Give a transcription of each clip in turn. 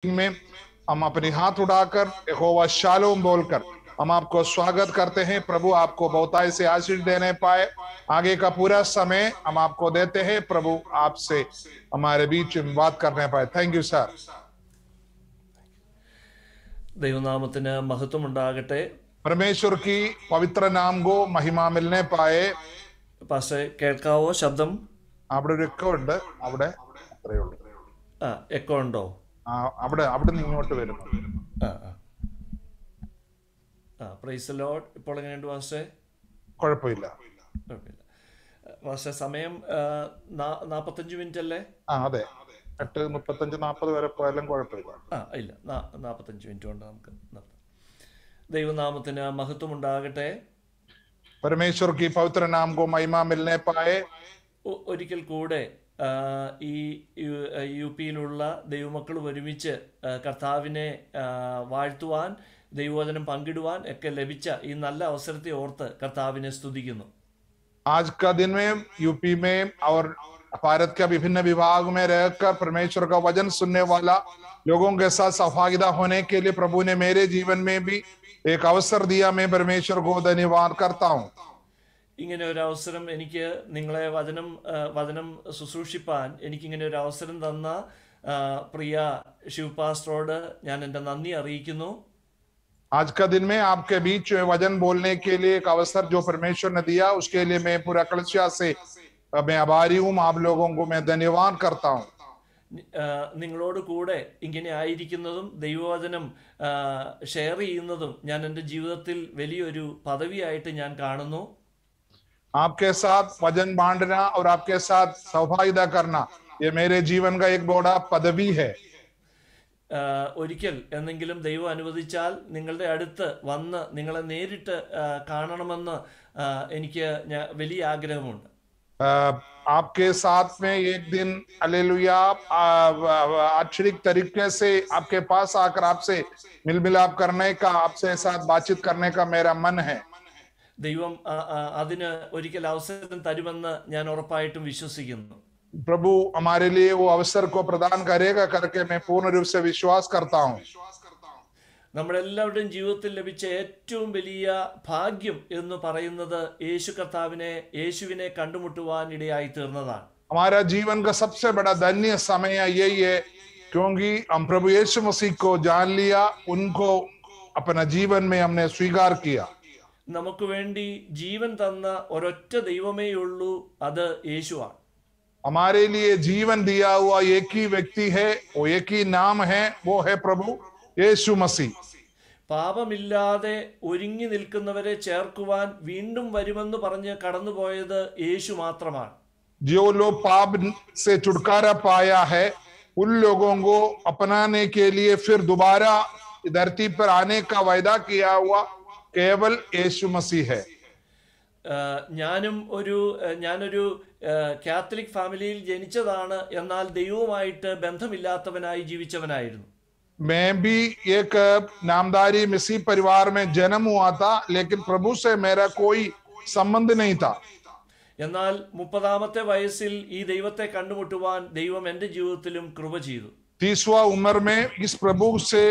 में हम अपने हाथ उठाकर यहोवा शालोम बोलकर हम आपको स्वागत करते हैं। प्रभु आपको बहुतायत से आशीष देने पाए। आगे का पूरा समय हम आपको देते हैं। प्रभु आपसे हमारे बीच में बात करने पाए। Thank you sir. ദൈവനാമത്തിന് മഹത്വം ഉണ്ടാകട്ടെ. परमेश्वर की पवित्र नाम को महिमा मिलने पाए. പാസ്റ്റർ കേൾക്കാവോ ശബ്ദം? അവിടെ ഒരു എക്കോ ഉണ്ട്. അവിടെ അത്രയേ ഉള്ളൂ. എക്കോ ഉണ്ടോ? അവിടെ നിന്ന് ഇങ്ങോട്ട് വരുന്നു. Praise the Lord. ഇപ്പോൾ എങ്ങനെയുണ്ട് പാസ്റ്റർ? കുഴപ്പമില്ല. പാസ്റ്റർ സമയം 45 മിനിറ്റ് അല്ലേ? അതെ, 8:35-40 വരെ പോയാലും കുഴപ്പമില്ല. ഇല്ല, 45 മിനിറ്റ് കൊണ്ട് നമുക്ക് നിർത്താം. ദൈവനാമത്തിന് മഹത്വം ഉണ്ടാകട്ടെ. परमेश्वर की पवित्र नाम को महिमा मिलने पाए. ഒരിക്കൽ കൂടെ ഈ യു പിയിലുള്ള ദൈവമക്കൾ ഒരുമിച്ച് കർത്താവിനെ വാഴ്ത്തുവാൻ, ദൈവവചനം പങ്കിടുവാൻ ഒക്കെ ലഭിച്ച ഈ നല്ല അവസരത്തെ ഓർത്ത് കർത്താവിനെ സ്തുതിക്കുന്നു. आज का दिन में यूपी में और भारत के विभिन्न विभाग में रहकर परमेश्वर का वचन सुनने वाला लोगों के साथ सहभागिता होने के लिए प्रभु ने मेरे जीवन में भी एक अवसर दिया. मैं परमेश्वर को धन्यवाद करता हूँ. ഇങ്ങനെ ഒരു അവസരം എനിക്ക് നിങ്ങളെ വചനം ശുശ്രൂഷിപ്പാൻ എനിക്കിങ്ങനെ ഒരു അവസരം തന്ന പ്രിയ ശിവ് പാസ്റ്ററോട് ഞാൻ എൻ്റെ നന്ദി അറിയിക്കുന്നു. आज का दिन में आपके बीच वचन बोलने के लिए एक अवसर जो परमेश्वर ने दिया, उसके लिए मैं पूरा कलिसिया से मैं आभारी हूँ. आप लोगों को मैं धन्यवाद करता हूँ. നിങ്ങളോട് കൂടെ ഇങ്ങനെ ആയിരിക്കുന്നതും ദൈവവചനം ഷെയർ ചെയ്യുന്നതും ഞാൻ എൻ്റെ ജീവിതത്തിൽ വലിയൊരു പദവിയായിട്ട് ഞാൻ കാണുന്നു. आपके साथ वचन बांटना और आपके साथ सहभागिता करना ये मेरे जीवन का एक बड़ा पदवी है. ഒരിക്കൽ എന്നെങ്കിലും ദൈവം അനുവദിച്ചാൽ നിങ്ങളുടെ അടുത്ത് വന്ന് നിങ്ങളെ നേരിട്ട് കാണണമെന്ന് എനിക്ക് വലിയ ആഗ്രഹമുണ്ട്. आपके साथ में एक दिन हालेलुया आश्चर्य तरीके से आपके पास आकर आपसे मिलमिलाप करने का, आपसे साथ बातचीत करने का मेरा मन है. ദൈവം അതിന് ഒരിക്കൽ അവസരം തരുമെന്ന് ഞാൻ ഉറപ്പായിട്ടും വിശ്വസിക്കുന്നു. प्रभु हमारे लिए वो अवसर को प्रदान करेगा करके मैं पूर्ण रूप से विश्वास करता हूँ. നമ്മളെല്ലാവരുടെയും ജീവിതത്തിൽ ലഭിച്ച ഏറ്റവും വലിയ ഭാഗ്യം എന്ന് പറയുന്നത് യേശുവിനെ കണ്ടുമുട്ടുവാൻ ഇടയായി തീർന്നതാണ്. हमारा जीवन का सबसे बड़ा धन्य समय यही है क्योंकि हम प्रभु यीशु मसीह को जान लिया, उनको अपना जीवन में हमने स्वीकार किया. നമുക്ക് വേണ്ടി ജീവൻ തന്ന ഒരൊറ്റ ദൈവമേ ഉള്ളൂ, അത് യേശുവാണ്. हमारे लिए जीवन दिया हुआ एक ही व्यक्ति है, वो एक ही नाम है, वो है प्रभु യേശു മസീഹ്. പാപമില്ലാതെ ഒരുങ്ങി നിൽക്കുന്നവരെ ചേർക്കുവാൻ വീണ്ടും വരുമെന്ന് പറഞ്ഞ് കടന്നുപോയത് യേശു മാത്രമാണ്. जो लोग पाप से छुटकारा पाया है उन लोगों को अपनाने के लिए फिर दोबारा धरती पर आने का वायदा किया हुआ केवल യേശു മസീഹ് है. ഞാനൊരു കാത്തലിക് ഫാമിലിയിൽ ജനിച്ചതാണ്, എന്നാൽ ദൈവവുമായിട്ട് ബന്ധമില്ലാത്തവനായി ജീവിച്ചവനായിരുന്നു. मैं भी एक नामधारी मसीह परिवार में जन्म हुआ था, लेकिन प्रभु से मेरा कोई संबंध नहीं था. എന്നാൽ 30ാമത്തെ വയസ്സിൽ ഈ ദൈവത്തെ കണ്ടുമുട്ടുവാൻ ദൈവം എൻ്റെ ജീവിതത്തിലും കൃപ ചെയ്തു. 30वां उम्र में इस प्रभु से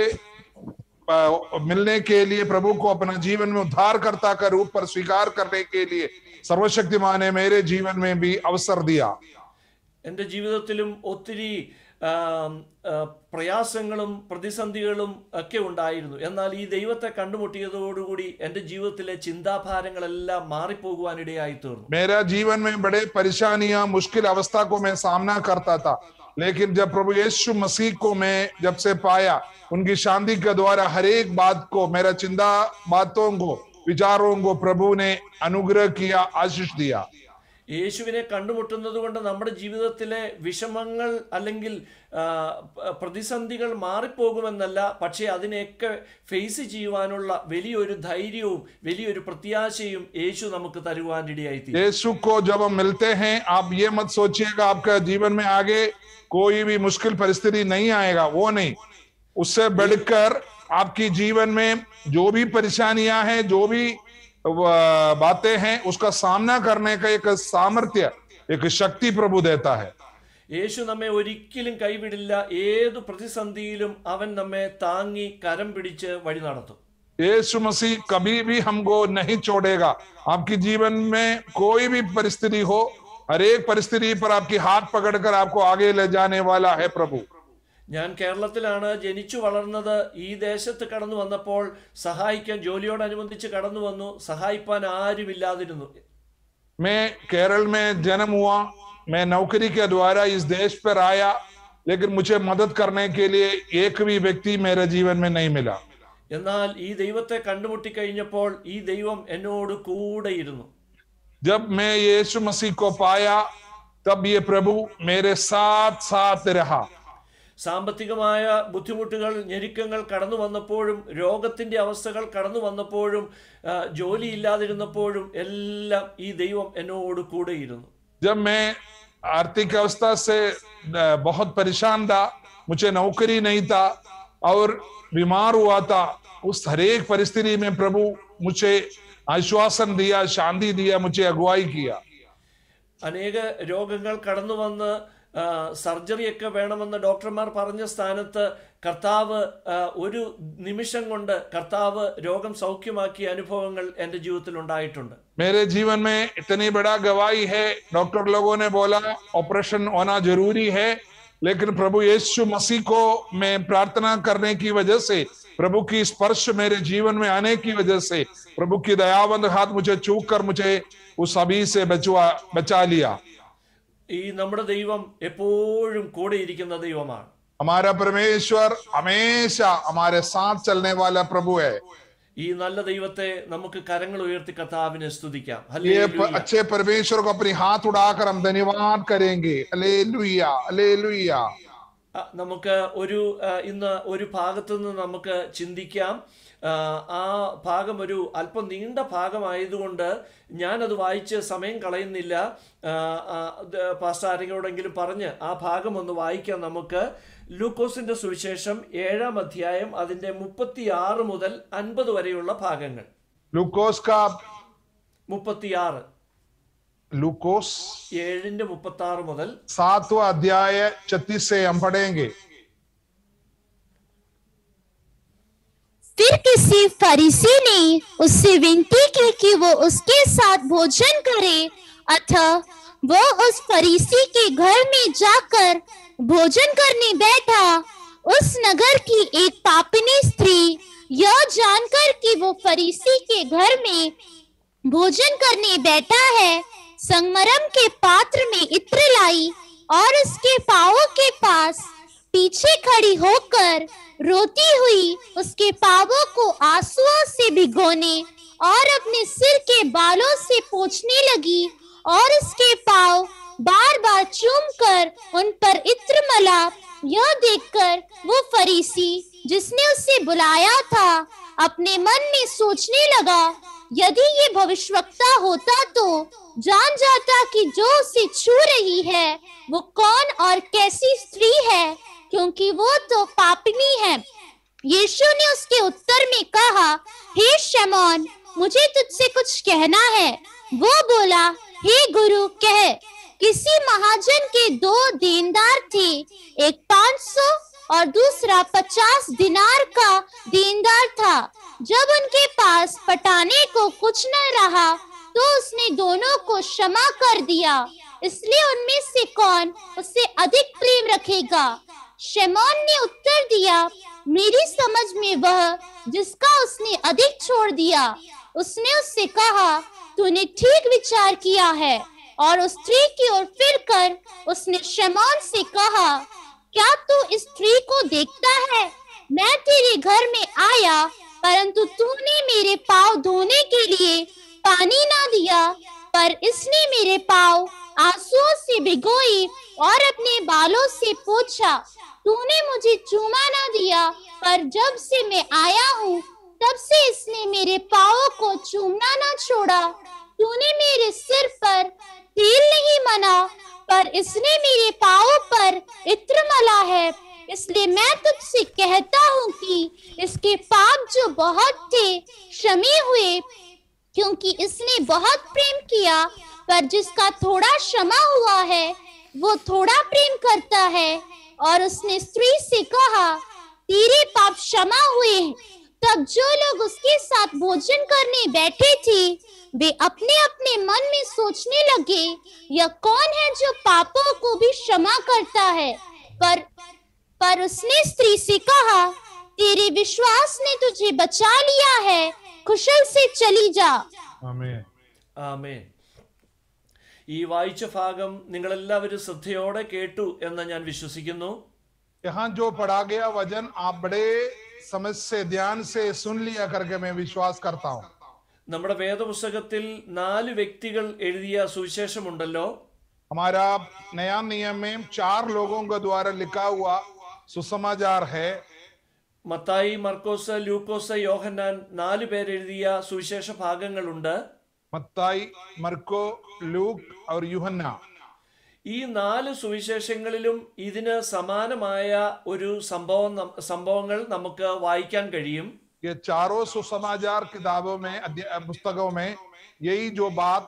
मिलने के लिए, प्रभु को अपना जीवन में उद्धारकर्ता का रूप पर स्वीकार करने के लिए सर्वशक्तिमान ने मेरे जीवन में भी अवसर दिया. എൻ്റെ ജീവിതത്തിലും ഒത്തിരി പ്രയാസങ്ങളും പ്രതിസന്ധികളും ഒക്കെ ഉണ്ടായിരുന്നു. എന്നാൽ ഈ ദൈവത്തെ കണ്ടുമുട്ടിയതോടുകൂടി എൻ്റെ ജീവിതത്തിലെ ചിന്താഭാരങ്ങളെല്ലാം മാറിപ്പോകുവാനിടയായി തീർന്നു. मेरा जीवन में बड़े परेशानियां, मुश्किल अवस्था को मैं सामना करता था, लेकिन जब प्रभु यीशु मसीह को मैं जब से पाया, उनकी शांति के द्वारा हर एक बात को, मेरा चिंता बातों को, विचारों को प्रभु ने अनुग्रह किया, आशीष दिया. യേശുവിനെ കണ്ടുമുട്ടുന്നത് കൊണ്ട് നമ്മുടെ ജീവിതത്തിലെ വിഷമങ്ങൾ അല്ലെങ്കിൽ പ്രതിസന്ധികൾ മാറിപ്പോകുമെന്നല്ല, പക്ഷേ അതിനെയൊക്കെ ഫേസ് ചെയ്യുവാനുള്ള വലിയൊരു ധൈര്യവും വലിയൊരു പ്രത്യാശയും യേശു നമുക്ക് തരുവാനിടയായി. यीशु को जब हम मिलते हैं, आप ये मत सोचिएगा आपका जीवन में आगे कोई भी मुश्किल परिस्थिति नहीं आएगा, वो नहीं. उससे बढ़कर आपकी जीवन में जो भी परेशानियां हैं, जो भी बातें हैं, उसका सामना करने का एक सामर्थ्य, एक शक्ति प्रभु देता है. യേശു നമ്മെ ഒരിക്കലും കൈവിടില്ല. ഏതു പ്രതിസന്ധിയിലും അവൻ നമ്മെ താങ്ങി കരം പിടിച്ച് വഴി നടത്തും. यीशु मसीह कभी भी हमको नहीं छोड़ेगा. आपकी जीवन में कोई भी परिस्थिति हो, हर एक परिस्थिति पर आपकी हाथ पकड़कर आपको आगे ले जाने वाला है प्रभु. ഞാൻ കേരളത്തിലാണ് ജനിച്ചു വളർന്നത്. ഈ ദേശത്ത് കടന്നു വന്നപ്പോൾ സഹായിക്കാൻ ജോലിയോടനുബന്ധിച്ച് കടന്നു വന്നു. സഹായിപ്പാൻ ആരുമില്ലാതിരുന്നു. मैं केरल में जन्म हुआ, मैं नौकरी के द्वारा इस देश पर आया, लेकिन मुझे मदद करने के लिए एक भी व्यक्ति मेरे जीवन में नहीं मिला. എന്നാൽ ഈ ദൈവത്തെ കണ്ടുമുട്ടി കഴിഞ്ഞപ്പോൾ ഈ ദൈവം എന്നോട് കൂടെയിരുന്നു. जब मैं यीशु मसीह को पाया, तब ये प्रभु मेरे साथ साथ रहा. സാമ്പത്തികമായ ബുദ്ധിമുട്ടുകൾ, ഞെരുക്കങ്ങൾ കടന്നു വന്നപ്പോഴും, രോഗത്തിന്റെ അവസ്ഥകൾ കടന്നു വന്നപ്പോഴും, ജോലിയില്ലാതിരുന്നപ്പോഴും എല്ലാം ഈ ദൈവം എന്നോട് കൂടെയിരുന്നു. जब मैं आर्थिक अवस्था से बहुत परेशान था, मुझे नौकरी नहीं था और बीमार हुआ था, उस हरेक परिस्थिति में प्रभु मुझे आश्वासन दिया, शांति दिया, मुझे अगुवाई किया. അനേക രോഗങ്ങൾ കടന്നു വന്ന് സർജറിയൊക്കെ വേണമെന്ന് ഡോക്ടർമാർ പറഞ്ഞ സ്ഥാനത്ത് കർത്താവ് ഒരു നിമിഷം കൊണ്ട് കർത്താവ് രോഗം സൗഖ്യമാക്കിയ അനുഭവങ്ങൾ എൻ്റെ ജീവിതത്തിൽ ഉണ്ടായിട്ടുണ്ട്. मेरे जीवन में इतनी बड़ा गवाही है. डॉक्टर लोगों ने बोला ऑपरेशन होना जरूरी है, लेकिन प्रभु यीशु मसीह को मैं प्रार्थना करने की वजह से, प्रभु की स्पर्श मेरे जीवन में आने की वजह से, प्रभु की दयावंत हाथ मुझे छू कर मुझे उस सभी से बचा लिया. ഈ നമ്മുടെ ദൈവം എപ്പോഴും കൂടെ ഇരിക്കുന്ന ദൈവമാണ്. हमारा परमेश्वर हमेशा हमारे साथ चलने वाला प्रभु है. ഈ നല്ല ദൈവത്തെ നമുക്ക് കരങ്ങൾ ഉയർത്തി കർത്താവിനെ സ്തുതിക്കാം. ये अच्छे परमेश्वर को अपनी हाथ उड़ाकर हम धन्यवाद करेंगे. Hallelujah, hallelujah. നമുക്ക് ഇന്ന് ഒരു ഭാഗത്തു നിന്ന് നമുക്ക് ചിന്തിക്കാം. ആ ഭാഗം ഒരു അല്പം നീണ്ട ഭാഗമായതുകൊണ്ട് ഞാനത് വായിച്ച് സമയം കളയുന്നില്ല. പാസ്റ്റർ ആരെങ്കിലോടെങ്കിലും പറഞ്ഞ് ആ ഭാഗം ഒന്ന് വായിക്കാം. നമുക്ക് ലൂക്കോസിന്റെ സുവിശേഷം 7-ാം അധ്യായം അതിന്റെ 36 മുതൽ 50 വരെയുള്ള ഭാഗങ്ങൾ. लूकोस का 36, लूकोस 7ന്റെ 36 मुതൽ 7वां अध्याय 36 से हम पढ़ेंगे. फिर किसी फरीसी ने उससे विनती की कि वो उसके साथ भोजन करे, अतः वो उस फरीसी के घर में जाकर भोजन करने बैठा. उस नगर की एक पापिनी स्त्री यह जानकर कि वो फरीसी के घर में भोजन करने बैठा है, संगमरम के पात्र में इत्र लाई और उसके पांवों के पास पीछे खड़ी होकर रोती हुई उसके पांवों को आंसुओं से भिगोने और अपने सिर के बालों से पोंछने लगी और उसके पांव बार बार चूम कर उन पर इत्र मला. यह देखकर वो फरीसी जिसने उसे बुलाया था अपने मन में सोचने लगा, यदि ये भविष्यवक्ता होता तो जान जाता कि जो उसे छू रही है वो कौन और कैसी स्त्री है, क्योंकि वो तो पापिनी है. यीशु ने उसके उत्तर में कहा, हे शमौन, मुझे तुझसे कुछ कहना है. वो बोला, हे गुरु, कह. किसी महाजन के 2 देनदार थे, एक 500 और दूसरा 50 दिनार का देनदार था. जब उनके पास पटाने को कुछ न रहा तो उसने दोनों को क्षमा कर दिया. इसलिए उनमें से कौन उससे अधिक प्रेम रखेगा? शमौन ने उत्तर दिया, मेरी समझ में वह जिसका उसने अधिक छोड़ दिया. उसने उससे कहा, तूने ठीक विचार किया है. और उस स्त्री की ओर फिरकर उसने शमौन से कहा, क्या तू इस स्त्री को देखता है? मैं तेरे घर में आया, परंतु तूने मेरे पांव धोने के लिए पानी ना दिया, पर इसने मेरे पांव आंसुओं से भिगोई और अपने बालों से पोंछा. तूने मुझे चूमा ना दिया, पर जब से मैं आया हूँ तब से इसने मेरे पांवों को चूमना ना छोड़ा. तूने मेरे सिर पर तेल नहीं मना, पर इसने मेरे पांवों पर इत्र मला है. इसलिए मैं तुझसे कहता हूँ कि इसके पाप जो बहुत थे क्षमे हुए, क्योंकि इसने बहुत प्रेम किया. पर जिसका थोड़ा क्षमा हुआ है वो थोड़ा प्रेम करता है। और उसने स्त्री से कहा, तेरे पाप क्षमा हुए हैं। तब जो लोग उसके साथ भोजन करने बैठे थे वे अपने अपने मन में सोचने लगे, यह कौन है जो पापों को भी क्षमा करता है। पर उसने स्त्री से कहा, तेरे विश्वास ने तुझे बचा लिया है, कुशल से चली जा। ആമേൻ. ആമേൻ. ഈ വായിച്ച ഭാഗം നിങ്ങളെല്ലാവരും ശ്രദ്ധയോടെ കേട്ടു എന്ന് ഞാൻ വിശ്വസിക്കുന്നു. यहाँ जो पढ़ा गया वचन आप बड़े समझ से ध्यान से सुन लिया करके मैं विश्वास करता हूँ. നമ്മുടെ വേദപുസ്തകത്തിൽ 4 വ്യക്തികൾ എഴുതിയ സുവിശേഷമുണ്ടല്ലോ. हमारा नया नियम में 4 लोगों के द्वारा लिखा हुआ सुसमाचार है. മത്തായി, മർക്കോസ്, ലൂക്കോസ്, യോഹന്നാൻ 4 പേര് എഴുതിയ സുവിശേഷ ഭാഗങ്ങളുണ്ട്. മത്തായി, മർക്കോ, ലൂക്ക് और യൂഹന്ന. ഈ 4 സുവിശേഷങ്ങളിലും ഇതിന് സമാനമായ ഒരു സംഭവങ്ങൾ നമുക്ക് വായിക്കാൻ കഴിയും. ये चारों सुसमाचार किताबों में पुस्तकों में यही जो बात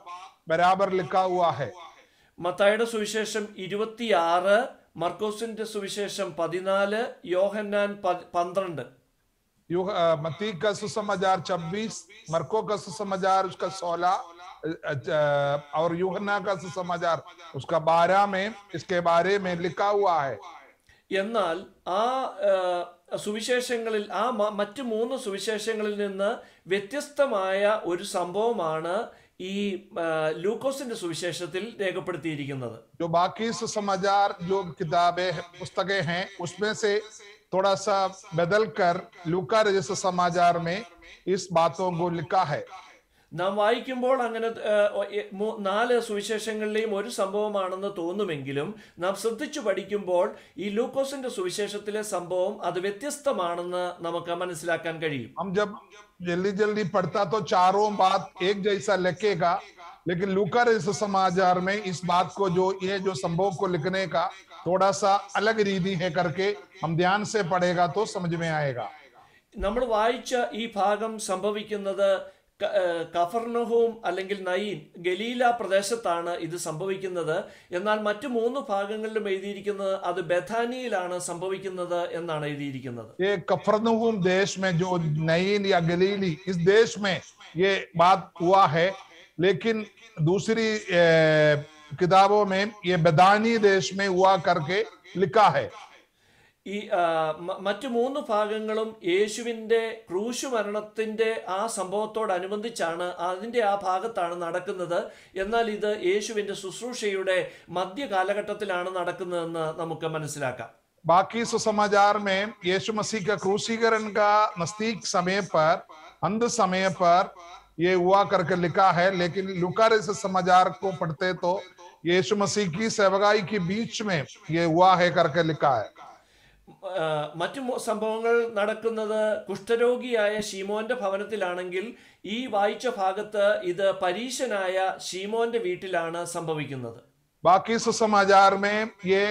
बराबर लिखा हुआ है. മത്തായിയുടെ സുവിശേഷം 26, മർക്കോസിന്റെ സുവിശേഷം 14, യോഹന്നാൻ 12. मत्ती का सुसमाचार 26, मरको का सुसमाचार उसका 16 और यूहन्ना का सुसमाचार उसका 12 में इसके बारे में लिखा हुआ है. എന്നാൽ ആ സുവിശേഷങ്ങളിൽ മറ്റു 3 സുവിശേഷങ്ങളിൽ നിന്ന് വ്യത്യസ്തമായ ഒരു സംഭവമാണ് ഈ ലൂക്കോസിന്റെ സുവിശേഷത്തിൽ രേഖപ്പെടുത്തിയിരിക്കുന്നത്. जो बाकी सुसमाचार जो किताबें पुस्तकें हैं उसमें से थोड़ा सा बदल कर लूका रचित समाचार में इस बातों को लिखा है. നാം വായിക്കുമ്പോൾ അങ്ങനെ 4 സുവിശേഷങ്ങളിലെയും ഒരു സംഭവമാണെന്ന് തോന്നുമെങ്കിലും നാം ശ്രദ്ധിച്ചു പഠിക്കുമ്പോൾ ഈ ലൂക്കോസിന്റെ സുവിശേഷത്തിലെ സംഭവം അത് വ്യത്യസ്തമാണെന്ന് നമുക്ക് മനസ്സിലാക്കാൻ കഴിയും. हम जब जल्दी जल्दी पढ़ता तो चारों बात एक जैसा लिखेगा, लेकिन लूका रचित समाचार में इस बात को जो संभव को लिखने का थोड़ा सा अलग रीति है करके हम ध्यान से पढ़ेगा तो समझ में आएगा. നമ്മൾ വായിച്ച ഈ ഭാഗം സംഭവിക്കുന്നത് കഫർനഹൂം അല്ലെങ്കിൽ നയീൻ, ഗലീല പ്രദേശത്താണ് ഇത് സംഭവിക്കുന്നത്. എന്നാൽ മറ്റു 3 ഭാഗങ്ങളിലും എഴുതിയിരിക്കുന്നത് അത് ബഥാനിയിലാണ് സംഭവിക്കുന്നത് എന്നാണ് എഴുതിയിരിക്കുന്നത്. ये कफरनहूम देश में जो नईन या गलीली इस देश में ये बात हुआ है, लेकिन दूसरी किताबों में ये बेदानी देश में हुआ करके लिखा है. ഈ മറ്റു 3 ഭാഗങ്ങളും യേശുവിന്റെ ക്രൂശ് മരണത്തിന്റെ ആ സംഭവത്തോടനുബന്ധിച്ചാണ്, അതിന്റെ ആ ഭാഗത്താണ് നടക്കുന്നത്. എന്നാൽ ഇത് യേശുവിന്റെ ശുശ്രൂഷയുടെ മധ്യ കാലഘട്ടത്തിലാണ് നടക്കുന്നതെന്ന് നമുക്ക് മനസ്സിലാക്കാം. बाकी सुसमाचार में यीशु मसीह का क्रूसीकरण का नजदीक समय पर, अंत समय पर ये हुआ करके लिखा है. लेकिन लूका रचित समाचार को पढ़ते तो यीशु मसीह की सेवकाई के बीच में ये हुआ है करके लिखा है. മറ്റു സംഭവങ്ങൾ നടക്കുന്നത് കുഷ്ഠരോഗിയായ ശീമോന്റെ ഭവനത്തിലാണെങ്കിൽ ഈ വായിച്ച ഭാഗത്ത് ഇത് പരീശനായ ശീമോന്റെ വീട്ടിലാണ് സംഭവിക്കുന്നത്. बाकी सुसमाचार में ये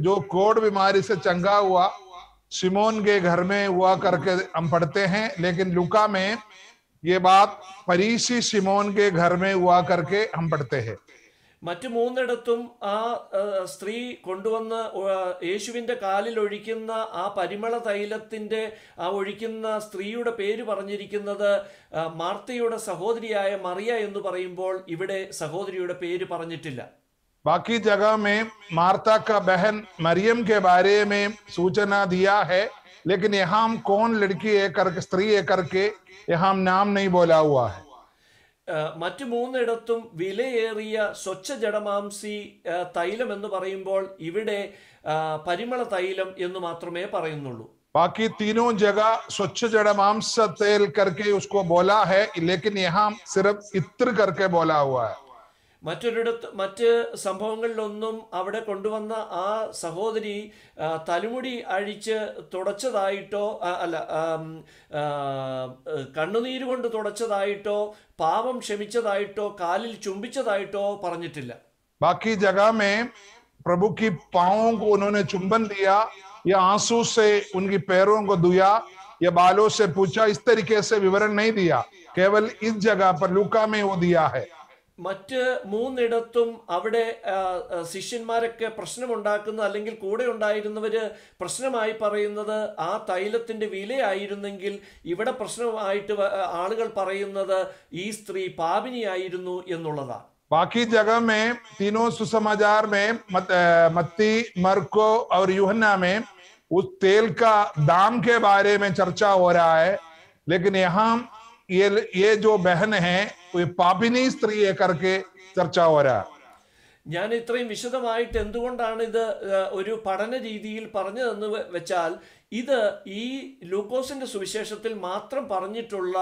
जो कोढ़ बीमारी से चंगा हुआ शिमोन के घर में हुआ करके हम पढ़ते हैं, लेकिन लूका में ये बात फरीसी शिमोन के घर में हुआ करके हम पढ़ते हैं. മറ്റു 3 ആ സ്ത്രീ കൊണ്ടുവന്ന് യേശുവിന്റെ കാലിൽ ഒഴിക്കുന്ന ആ പരിമള തൈലത്തിന്റെ ആ ഒഴിക്കുന്ന സ്ത്രീയുടെ പേര് പറഞ്ഞിരിക്കുന്നത് മാർത്തയുടെ സഹോദരിയായ മറിയ എന്ന് പറയുമ്പോൾ ഇവിടെ സഹോദരിയുടെ പേര് പറഞ്ഞിട്ടില്ല. बाकी जगह में मार्ता का बहन मरियम के बारे में सूचना दिया है, लेकिन यहाँ हम कौन लड़की है करके, स्त्री है करके यहाँ नाम नहीं बोला हुआ है. മറ്റു 3 വിലയേറിയ സ്വച്ഛ ജഡമാംസി തൈലം എന്ന് പറയുമ്പോൾ ഇവിടെ പരിമള തൈലം എന്ന് മാത്രമേ പറയുന്നുള്ളൂ. बाकी तीनों जगह स्वच्छ जड़मांस तेल करके उसको बोला है, लेकिन यहाँ सिर्फ इत्र करके बोला हुआ है. മറ്റ് സംഭവങ്ങളിലൊന്നും അവിടെ കൊണ്ടുവന്ന ആ സഹോദരി തലമുടി അഴിച്ച് തുടച്ചതായിട്ടോ കണ്ണുനീര് കൊണ്ട് തുടച്ചതായിട്ടോ പാപം ക്ഷമിച്ചതായിട്ടോ കാലിൽ ചുംബിച്ചതായിട്ടോ പറഞ്ഞിട്ടില്ല. बाकी जगह में प्रभु की पांवों को उन्होंने चुंबन दिया या आंसू से उनकी पैरों को धुया या बालों से पूछा, इस तरीके से विवरण नहीं दिया. केवल इस जगह पर लूका में वो दिया है. മറ്റ് മൂന്നിടത്തും അവിടെ ശിഷ്യന്മാരൊക്കെ പ്രശ്നമുണ്ടാക്കുന്ന അല്ലെങ്കിൽ കൂടെ ഉണ്ടായിരുന്നവര് പ്രശ്നമായി പറയുന്നത് ആ തൈലത്തിന്റെ വിലയായിരുന്നെങ്കിൽ ഇവിടെ പ്രശ്നമായിട്ട് ആളുകൾ പറയുന്നത് ഈ സ്ത്രീ പാപിനിയായിരുന്നു എന്നുള്ളതാണ്. बाकी जगह में तीनों सुसमाचार में मत्ती, मरको और यूहन्ना में उस तेल का दाम के बारे में चर्चा हो रहा है, लेकिन यहाँ ये जो बहन है वो पापिनी स्त्री है करके चर्चा हो रहा है. ഞാൻ ഇത്രയും വിശദമായിട്ട് എന്തുകൊണ്ടാണ് ഇത് ഒരു പഠന രീതിയിൽ പറഞ്ഞതെന്ന് വെച്ചാൽ ഇത് ഈ ലൂക്കോസിന്റെ സുവിശേഷത്തിൽ മാത്രം പറഞ്ഞിട്ടുള്ള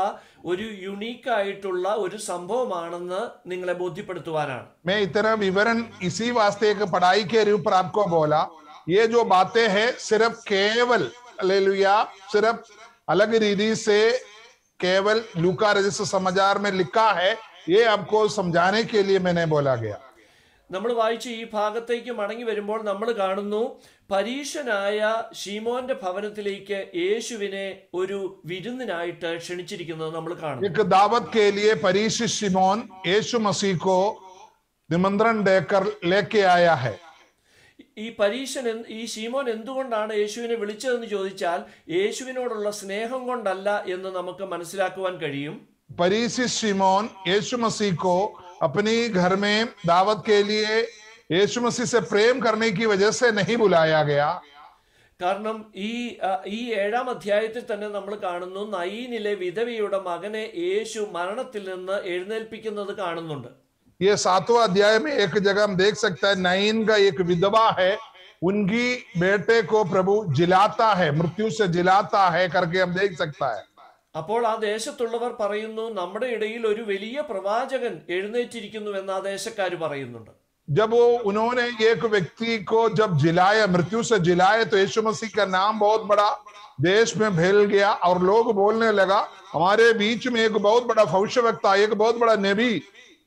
ഒരു യുണീക്ക് ആയിട്ടുള്ള ഒരു സംഭവമാണെന്ന് നിങ്ങളെ ബോധ്യപ്പെടുത്തുവാനാണ്. मैं इतना विवरण इसी वास्ते एक पढ़ाई के रूप पर आपको बोला. ये जो बातें हैं सिर्फ केवल हालेलुया सिर्फ अलग रीति से केवल लूका रजिस्टर समाचार में लिखा है, ये आपको समझाने के लिए मैंने बोला गया. നമ്മൾ വായിച്ച ഈ ഭാഗത്തേക്ക് മടങ്ങി വരുമ്പോൾ നമ്മൾ കാണുന്നു പരീശനായ ശീമോന്റെ ഭവനത്തിലേക്ക് യേശുവിനെ ഒരു വിരുന്നിനായിട്ട് ക്ഷണിച്ചിരിക്കുന്നത് നമ്മൾ കാണുന്നു. एक दावत के लिए परीशी शिमोन यीशु मसीह को निमंत्रण देकर लेके आया है. ഈ പരീശൻ ഈ ശീമോൻ എന്തുകൊണ്ടാണ് യേശുവിനെ വിളിച്ചതെന്ന് ചോദിച്ചാൽ യേശുവിനോടുള്ള സ്നേഹം കൊണ്ടല്ല എന്ന് നമുക്ക് മനസ്സിലാക്കുവാൻ കഴിയും. परीशी शिमोन यीशु मसीह को अपनी घर में दावत के लिए यीशु मसीह से प्रेम करने की वजह से नहीं बुलाया गया. കാരണം ഈ 7-ാം അധ്യായത്തിൽ തന്നെ നമ്മൾ കാണുന്നു നയീനിലെ വിധവയുടെ മകനെ യേശു മരണത്തിൽ നിന്ന് എഴുന്നേൽപ്പിക്കുന്നത് കാണുന്നുണ്ട്. ये 7वां अध्याय में एक जगह हम देख सकते हैं नाइन का एक विधवा है, उनकी बेटे को प्रभु जिलाता है, मृत्यु से जिलाता है करके हम देख सकता है. അപ്പോൾ ആ ദേശത്തുള്ളവർ പറയുന്നു നമ്മുടെ ഇടയിൽ ഒരു വലിയ പ്രവാചകൻ എഴുന്നേറ്റിരിക്കുന്നു എന്ന് ആ ദേശക്കാർ പറയുന്നുണ്ട്. जब वो उन्होंने एक व्यक्ति को जब जिलाया, मृत्यु से जिलाया, तो यीशु मसीह का नाम बहुत बड़ा देश में फैल गया और लोग बोलने लगा हमारे बीच में एक बहुत बड़ा भविष्यवक्ता, एक बहुत बड़ा नबी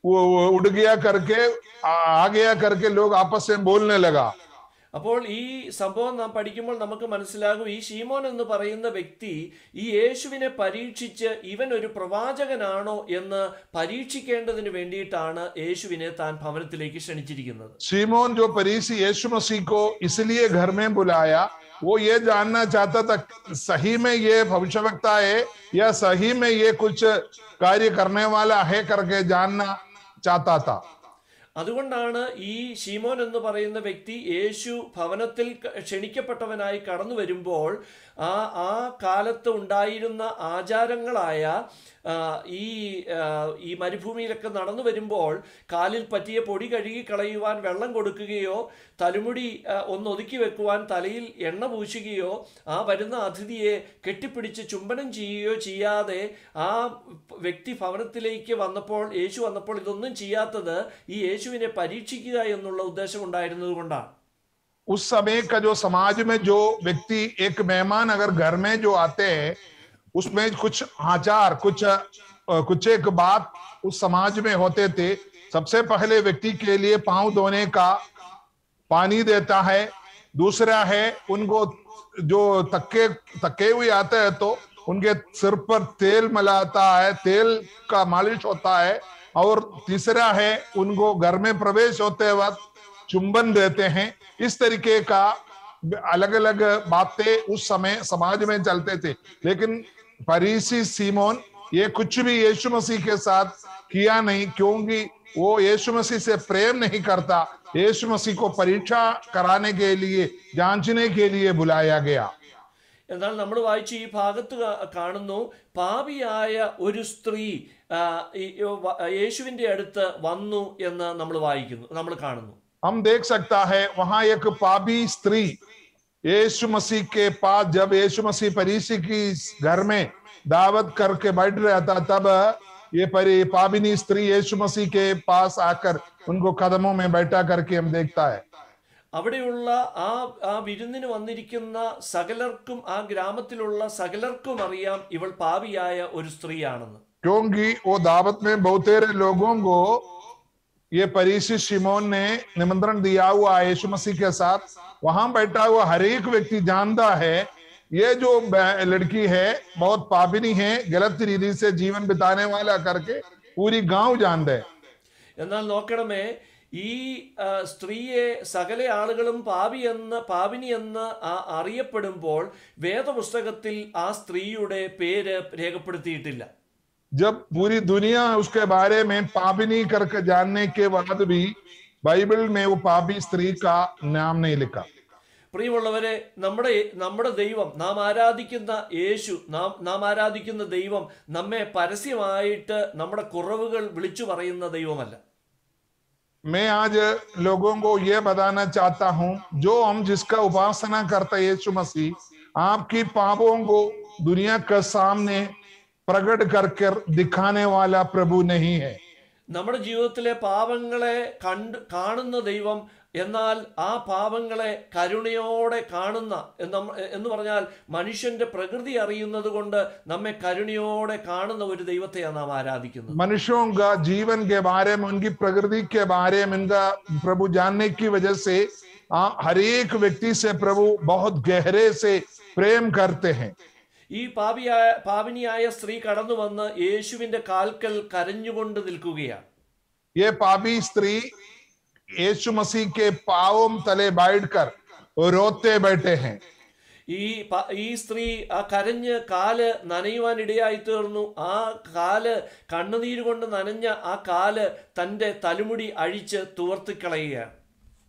वो उड़ गया करके आ गया करके लोग आपस में बोलने लगा. അപ്പോൾ ഈ സംഭവം നാം പഠിക്കുമ്പോൾ നമുക്ക് മനസ്സിലാകും ഈ ശീമോൻ എന്ന് പറയുന്ന വ്യക്തി ഈ യേശുവിനെ പരീക്ഷിച്ച് ഇവൻ ഒരു പ്രവാചകനാണോ എന്ന് പരീക്ഷിക്കേണ്ടതിന് വേണ്ടിയിട്ടാണ് യേശുവിനെ താൻ ഭവനത്തിലേക്ക് ക്ഷണിച്ചിരിക്കുന്നത്. शिमोन जो फरीसी यीशु मसीह को इसलिए घर में बुलाया, वो ये जानना चाहता था सही में ये भविष्यवक्ता है या सही में ये कुछ कार्य करने वाला है करके जानना चाहता था. അതുകൊണ്ടാണ് ഈ ശീമോൻ എന്ന് പറയുന്ന വ്യക്തി യേശു ഭവനത്തിൽ ക്ഷണിക്കപ്പെട്ടവനായി കടന്നു വരുമ്പോൾ ആ കാലത്ത് ഉണ്ടായിരുന്ന ആചാരങ്ങളായ ഈ മരുഭൂമിയിലൊക്കെ നടന്നു വരുമ്പോൾ കാലിൽ പറ്റിയ പൊടി കഴുകി കളയുവാൻ വെള്ളം കൊടുക്കുകയോ തലമുടി ഒന്ന് ഒതുക്കി വെക്കുവാൻ തലയിൽ എണ്ണ പൂശുകയോ ആ വരുന്ന അതിഥിയെ കെട്ടിപ്പിടിച്ച് ചുംബനം ചെയ്യുകയോ ചെയ്യാതെ ആ വ്യക്തി ഭവനത്തിലേക്ക് വന്നപ്പോൾ യേശു വന്നപ്പോൾ ഇതൊന്നും ചെയ്യാത്തത് ഈ യേശുവിനെ പരീക്ഷിക്കുക എന്നുള്ള ഉദ്ദേശം ഉണ്ടായിരുന്നത് കൊണ്ടാണ്. उस समय का जो समाज में जो व्यक्ति एक मेहमान अगर घर में जो आते हैं उसमें कुछ आचार कुछ एक बात उस समाज में होते थे. सबसे पहले व्यक्ति के लिए पांव धोने का पानी देता है. दूसरा है उनको जो तक्के हुए आते हैं तो उनके सिर पर तेल मलाता है, तेल का मालिश होता है. और तीसरा है उनको घर में प्रवेश होते वक्त चुंबन देते हैं. इस तरीके का अलग अलग बातें उस समय समाज में चलते थे. लेकिन फरीसी सीमोन ये कुछ भी यीशु मसीह के साथ किया नहीं, क्योंकि वो यीशु मसीह से प्रेम नहीं करता. यीशु मसीह को परीक्षा कराने के लिए, जांचने के लिए बुलाया गया. എന്നാൽ നമ്മൾ വായിച്ച ഈ ഭാഗത്ത് കാണുന്നു പാപിയായ ഒരു സ്ത്രീ യേശുവിന്റെ അടുത്ത് വന്നു എന്ന് നമ്മൾ കാണുന്നു. हम देख सकता है वहां एक पापी स्त्री यीशु मसीह के पास, जब यीशु मसीह फरीसी की घर में दावत करके बैठ रहा था, तब ये पापिनी स्त्री यीशु मसीह के पास आकर उनको कदमों में बैठा करके हम देखता है. അവിടെയുള്ള ആ വിരുന്നിന് വന്നിരിക്കുന്ന സകലർക്കും ആ ഗ്രാമത്തിലുള്ള സകലർക്കും അറിയാം ഇവൾ പാപിയായ ഒരു സ്ത്രീയാണെന്ന്. क्योंकि वो दावत में बहुतेरे लोगों को ये फरीसी शिमोन ने निमंत्रण दिया हुआ है यीशु मसीह के साथ. वहां बैठा हुआ हर एक व्यक्ति जानता है ये जो लड़की है बहुत पापिनी है, गलत रीति से जीवन बिताने वाला करके पूरी गांव जानता है. എന്നാൽ നോക്കണമേ, ഈ സ്ത്രീയെ സകല ആളുകളും പാപിനി എന്ന് അറിയപ്പെടുമ്പോൾ വേദപുസ്തകത്തിൽ ആ സ്ത്രീയുടെ പേര് രേഖപ്പെടുത്തിയിട്ടില്ല. जब पूरी दुनिया उसके बारे में पापिनी करके जानने के बाद भी बाइबल में वो पापी स्त्री का नाम नहीं लिखा. പ്രിയമുള്ളവരെ, നമ്മുടെ ദൈവം, നാം ആരാധിക്കുന്ന യേശു, നാം ആരാധിക്കുന്ന ദൈവം നമ്മെ പരസ്യമായിട്ട് നമ്മുടെ കുറവുകൾ വിളിച്ചു പറയുന്ന ദൈവമല്ല. मैं आज लोगों को ये बताना चाहता हूं, जो हम जिसका उपासना करता है यीशु मसीह, आपकी पापों को दुनिया के सामने प्रकट करके दिखाने वाला प्रभु नहीं है. നമ്മുടെ ജീവിതത്തിലെ പാപങ്ങളെ കാണുന്ന ദൈവം, എന്നാൽ ആ പാപങ്ങളെ കരുണയോടെ കാണുന്ന എന്ന് പറഞ്ഞാൽ മനുഷ്യന്റെ പ്രകൃതി അറിയുന്നത് കൊണ്ട് നമ്മെ കരുണയോടെ കാണുന്ന ഒരു ദൈവത്തെയാണ് നാം ആരാധിക്കുന്നത്. मनुष्यों का जीवन के बारे में, उनकी प्रकृति के बारे में इनका प्रभु जानने की वजह से हर एक व्यक्ति से प्रभु बहुत गहरे से प्रेम करते हैं. ഈ പാപിനിയായ സ്ത്രീ കടന്നു വന്ന് യേശുവിന്റെ കാൽക്കൽ കരഞ്ഞുകൊണ്ട് നിൽക്കുകയാണ്. ये पापी स्त्री यीशु मसीह के पांवों तले बैठकर रोते बैठे हैं. ഈ സ്ത്രീ ആ കരഞ്ഞ് കാല് നനയുവാൻ ഇടയായി തീർന്നു. ആ കാല്, കണ്ണുനീര് കൊണ്ട് നനഞ്ഞ ആ കാല് തന്റെ തലമുടി അഴിച്ച് തുവർത്തിക്കളയുകയാണ്.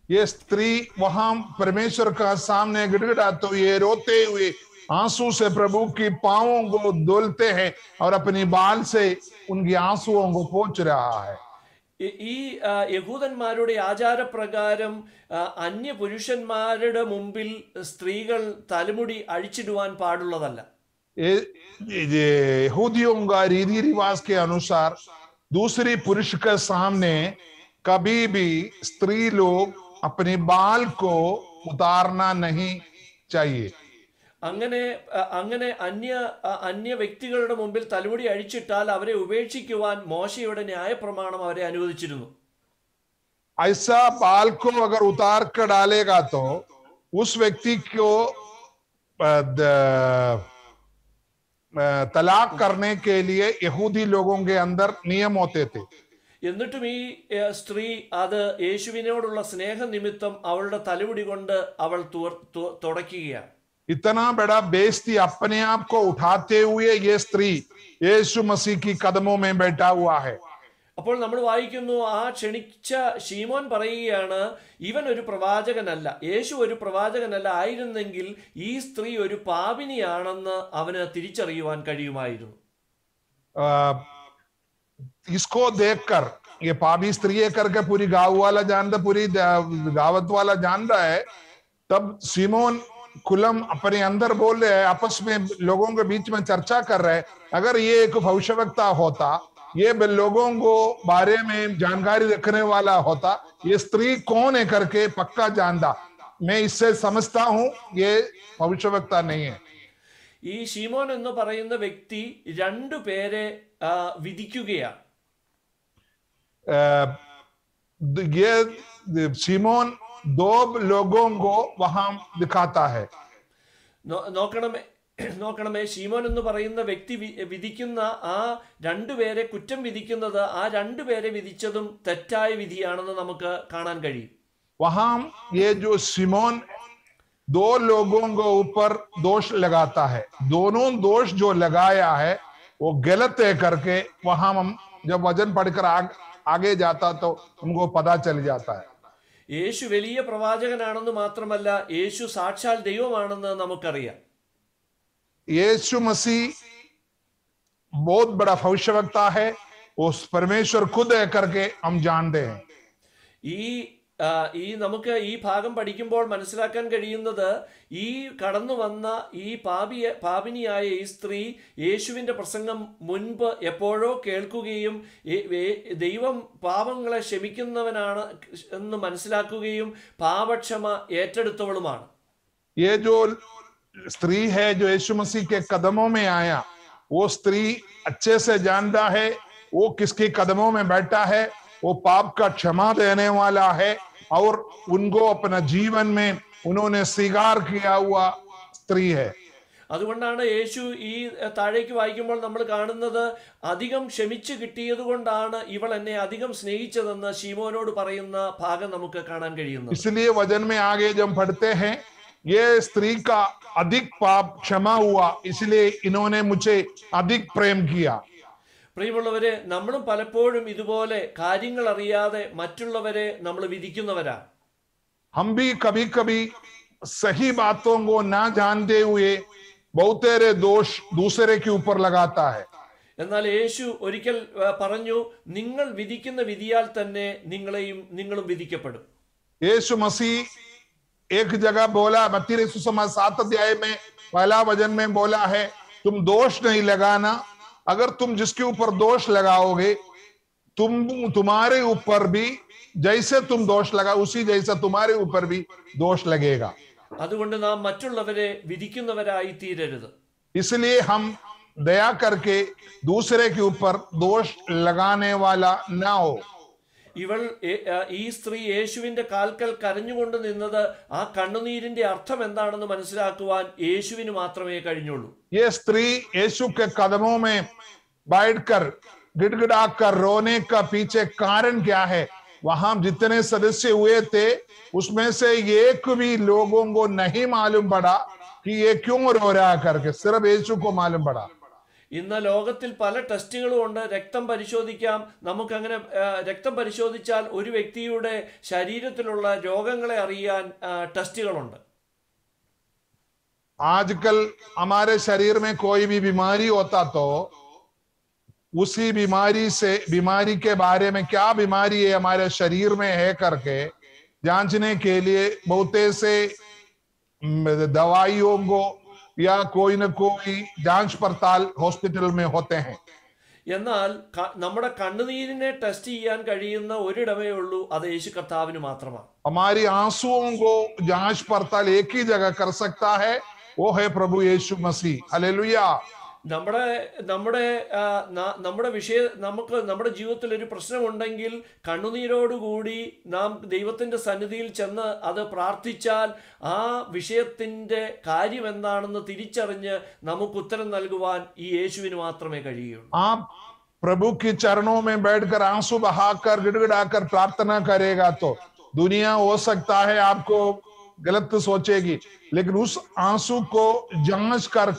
ये स्त्री वहां परमेश्वर का सामने गिड़गिड़ाते हुए, रोते हुए आंसू से प्रभु की पांवों को धुलते हैं और अपनी बाल से उनकी आंसुओं को पोंछ रहा है. ഈ യഹൂദന്മാരുടെ ആചാരപ്രകാരം അന്യ പുരുഷന്മാരുടെ മുമ്പിൽ സ്ത്രീകൾ തലമുടി അഴിച്ചിടുവാൻ പാടുള്ളതല്ല. यहूदियों का रीति रिवाज के अनुसार दूसरी पुरुष के सामने कभी भी स्त्री लोग अपने बाल को उतारना नहीं चाहिए. അങ്ങനെ അന്യ വ്യക്തികളുടെ മുമ്പിൽ തലമുടി അഴിച്ചിട്ടാൽ അവരെ ഉപേക്ഷിക്കുവാൻ മോശയുടെ ന്യായപ്രമാണം അവരെ അനുവദിച്ചിരുന്നു. ऐसा बाल को अगर उतार कर डालेगा तो उस व्यक्ति को तलाक करने के लिए यहूदी लोगों के अंदर नियम होते थे. എന്നിട്ടും ഈ സ്ത്രീ അത് യേശുവിനോടുള്ള സ്നേഹനിമിത്തം അവളുടെ തലമുടി കൊണ്ട് അവൾ തുടയ്ക്കുകയാണ്. इतना बड़ा बेइज्जती अपने आप को उठाते हुए ये स्त्री यीशु मसीह की कदमों में बैठा हुआ है. അപ്പോൾ നമ്മൾ വായിക്കുന്നു, ആ ക്ഷണിച്ച ശീമോൻ പറയുകയാണ്, ഇവൻ ഒരു പ്രവാചകനല്ല, യേശു ഒരു പ്രവാചകനല്ല, ആയിരുന്നെങ്കിൽ ഈ സ്ത്രീ ഒരു പാപിനിയാണെന്ന് അവന് തിരിച്ചറിയുവാൻ കഴിയുമായിരുന്നു. इसको देखकर ये पापी स्त्री है करके पूरी गांव वाला जानता, पूरी गावत वाला जान रहा है. तब सीमोन खुलम अपने अंदर बोल रहे हैं, आपस में लोगों के बीच में चर्चा कर रहे हैं, अगर ये एक भविष्यवक्ता होता, ये लोगों को बारे में जानकारी रखने वाला होता, ये स्त्री कौन है करके पक्का जानता. मैं इससे समझता हूं ये भविष्यवक्ता नहीं है. ഈ ശീമോൻ എന്ന് പറയുന്ന വ്യക്തി രണ്ടു പേരെ വിധിക്കുകയാണ്. ये सीमोन दो लोगों को वहां दिखाता है. നോക്കണമേ, ശീമോൻ എന്ന് പറയുന്ന വ്യക്തി വിധിക്കുന്ന ആ രണ്ടുപേരെ കുറ്റം വിധിക്കുന്നത്, ആ രണ്ടുപേരെ വിധിച്ചതും തെറ്റായ വിധിയാണെന്ന് നമുക്ക് കാണാൻ കഴിയും. वहां ये जो सीमोन दो लोगों को ऊपर दोष लगाता है, दोनों दोष जो लगाया है वो गलत है करके वहां हम जब वचन पढ़कर आगे जाता तो हमको पता चल जाता है. യേശു വലിയ പ്രവാചകനാണെന്ന് മാത്രമല്ല, യേശു സാക്ഷാൽ ദൈവമാണെന്ന് നമുക്കറിയാം. यीशु मसीह बहुत बड़ा भविष्यवक्ता है, उस परमेश्वर खुद है करके हम जानते हैं. ഈ നമുക്ക് ഈ ഭാഗം പഠിക്കുമ്പോൾ മനസ്സിലാക്കാൻ കഴിയുന്നത്, ഈ കടന്നു വന്ന ഈ പാപിനിയായ ഈ സ്ത്രീ യേശുവിന്റെ പ്രസംഗം മുൻപ് എപ്പോഴോ കേൾക്കുകയും ദൈവം പാപങ്ങളെ ക്ഷമിക്കുന്നവനാണ് എന്ന് മനസ്സിലാക്കുകയും പാപക്ഷമ ഏറ്റെടുത്തവളുമാണ്. ये जो स्त्री है जो यीशु मसीह के कदमों में आया, वो स्त्री अच्छे से जानता है वो किसके कदमों में बैठा है, वो पाप का क्षमा देने वाला है और उनको अपना जीवन में उन्होंने स्वीकार किया हुआ स्त्री है. അതുകൊണ്ടാണ് യേശു ഈ താഴേക്ക് വായിക്കുമ്പോൾ നമ്മൾ കാണുന്നത് അധികം ക്ഷമിച്ചു കിട്ടിയത് കൊണ്ടാണ് ഇവൾ എന്നെ അധികം സ്നേഹിച്ചതെന്ന് ശീമോനോട് പറയുന്ന ഭാഗം നമുക്ക് കാണാൻ കഴിയുന്നത്. इसलिए वचन में आगे जब पढ़ते हैं ये स्त्री का अधिक पाप क्षमा हुआ इसलिए इन्होंने मुझे अधिक प्रेम किया. പ്രിയമുള്ളവരെ, നമ്മളും പലപ്പോഴും ഇതുപോലെ കാര്യങ്ങൾ അറിയാതെ മറ്റുള്ളവരെ നമ്മൾ വിധിക്കുന്നവരാണ്. हम भी कभी कभी सही बातों को ना जानते हुए बहुतेरे दोष दूसरे के ऊपर लगाता है. എന്നാൽ യേശു ഒരിക്കൽ പറഞ്ഞു, നിങ്ങൾ വിധിക്കുന്ന വിധിയാൽ തന്നെ നിങ്ങളും വിധിക്കപ്പെടും. यीशु मसीह एक जगह बोला, मत्ती सुसमाचार 7 अध्याय में पहला वचन में बोला है, तुम दोष नहीं लगाना. अगर तुम जिसके ऊपर दोष लगाओगे तुम्हारे ऊपर भी जैसे तुम दोष लगा उसी जैसा तुम्हारे ऊपर भी दोष लगेगा. അതുകൊണ്ട് നാം മറ്റുള്ളവരെ വിധിക്കുന്നവരായി തീരരുത്. इसलिए हम दया करके दूसरे के ऊपर दोष लगाने वाला ना हो. ഈ സ്ത്രീ യേശുവിന്റെ കാൽക്കൽ കരഞ്ഞുകൊണ്ട് നിന്നത് ആ കണ്ണുനീരിന്റെ അർത്ഥം എന്താണെന്ന് മനസ്സിലാക്കുവാൻ യേശുവിന് മാത്രമേ കഴിഞ്ഞുള്ളൂ. ये स्त्री यीशु के कदमों में बैठकर गिड़गिड़ाकर रोने का पीछे कारण क्या है? वहां जितने सदस्य हुए थे उसमें से एक भी लोगों को नहीं मालूम पड़ा कि ये क्यों रो रहा करके, सिर्फ यीशु को मालूम पड़ा. ഇന്ന് ലോകത്തിൽ പല ടെസ്റ്റുകളും ഉണ്ട്. രക്തം പരിശോധിക്കാം. നമുക്കങ്ങനെ രക്തം പരിശോധിച്ചാൽ ഒരു വ്യക്തിയുടെ ശരീരത്തിലുള്ള രോഗങ്ങളെ അറിയാൻ ടെസ്റ്റുകളുണ്ട്. आजकल हमारे शरीर में कोई भी बीमारी होता तो उसी बीमारी के बारे में क्या बीमारी है हमारे शरीर में है करके जांचने के लिए बहुत से दवाइयों को या कोई न कोई जांच पड़ताल हॉस्पिटल में होते हैं. എന്നാൽ നമ്മുടെ കണ്ണുനീരിനെ ടെസ്റ്റ് ചെയ്യാൻ കഴിയുന്ന ഒരിടമേ ഉള്ളൂ, അത് യേശു കർത്താവിന് മാത്രമാണ്. हमारी आंसुओं को जांच पड़ताल एक ही जगह कर सकता है, वो है प्रभु यीशु मसीह. हालेलुया. നമ്മുടെ ജീവിതത്തിൽ ഒരു പ്രശ്നമുണ്ടെങ്കിൽ കണ്ണുനീരോടുകൂടി നാം ദൈവത്തിന്റെ സന്നിധിയിൽ ചെന്ന് അത് പ്രാർത്ഥിച്ചാൽ ആ വിഷയത്തിന്റെ കാര്യം എന്താണെന്ന് തിരിച്ചറിഞ്ഞ് നമുക്ക് ഉത്തരം നൽകുവാൻ ഈ യേശുവിന് മാത്രമേ കഴിയുള്ളൂ. आप प्रभु की चरणों में बैठकर आंसू बहाकर गिड़गिड़ाकर प्रार्थना करेगा तो दुनिया हो सकता है आपको गलत सोचेगी, लेकिन उस आंसू को जांच कर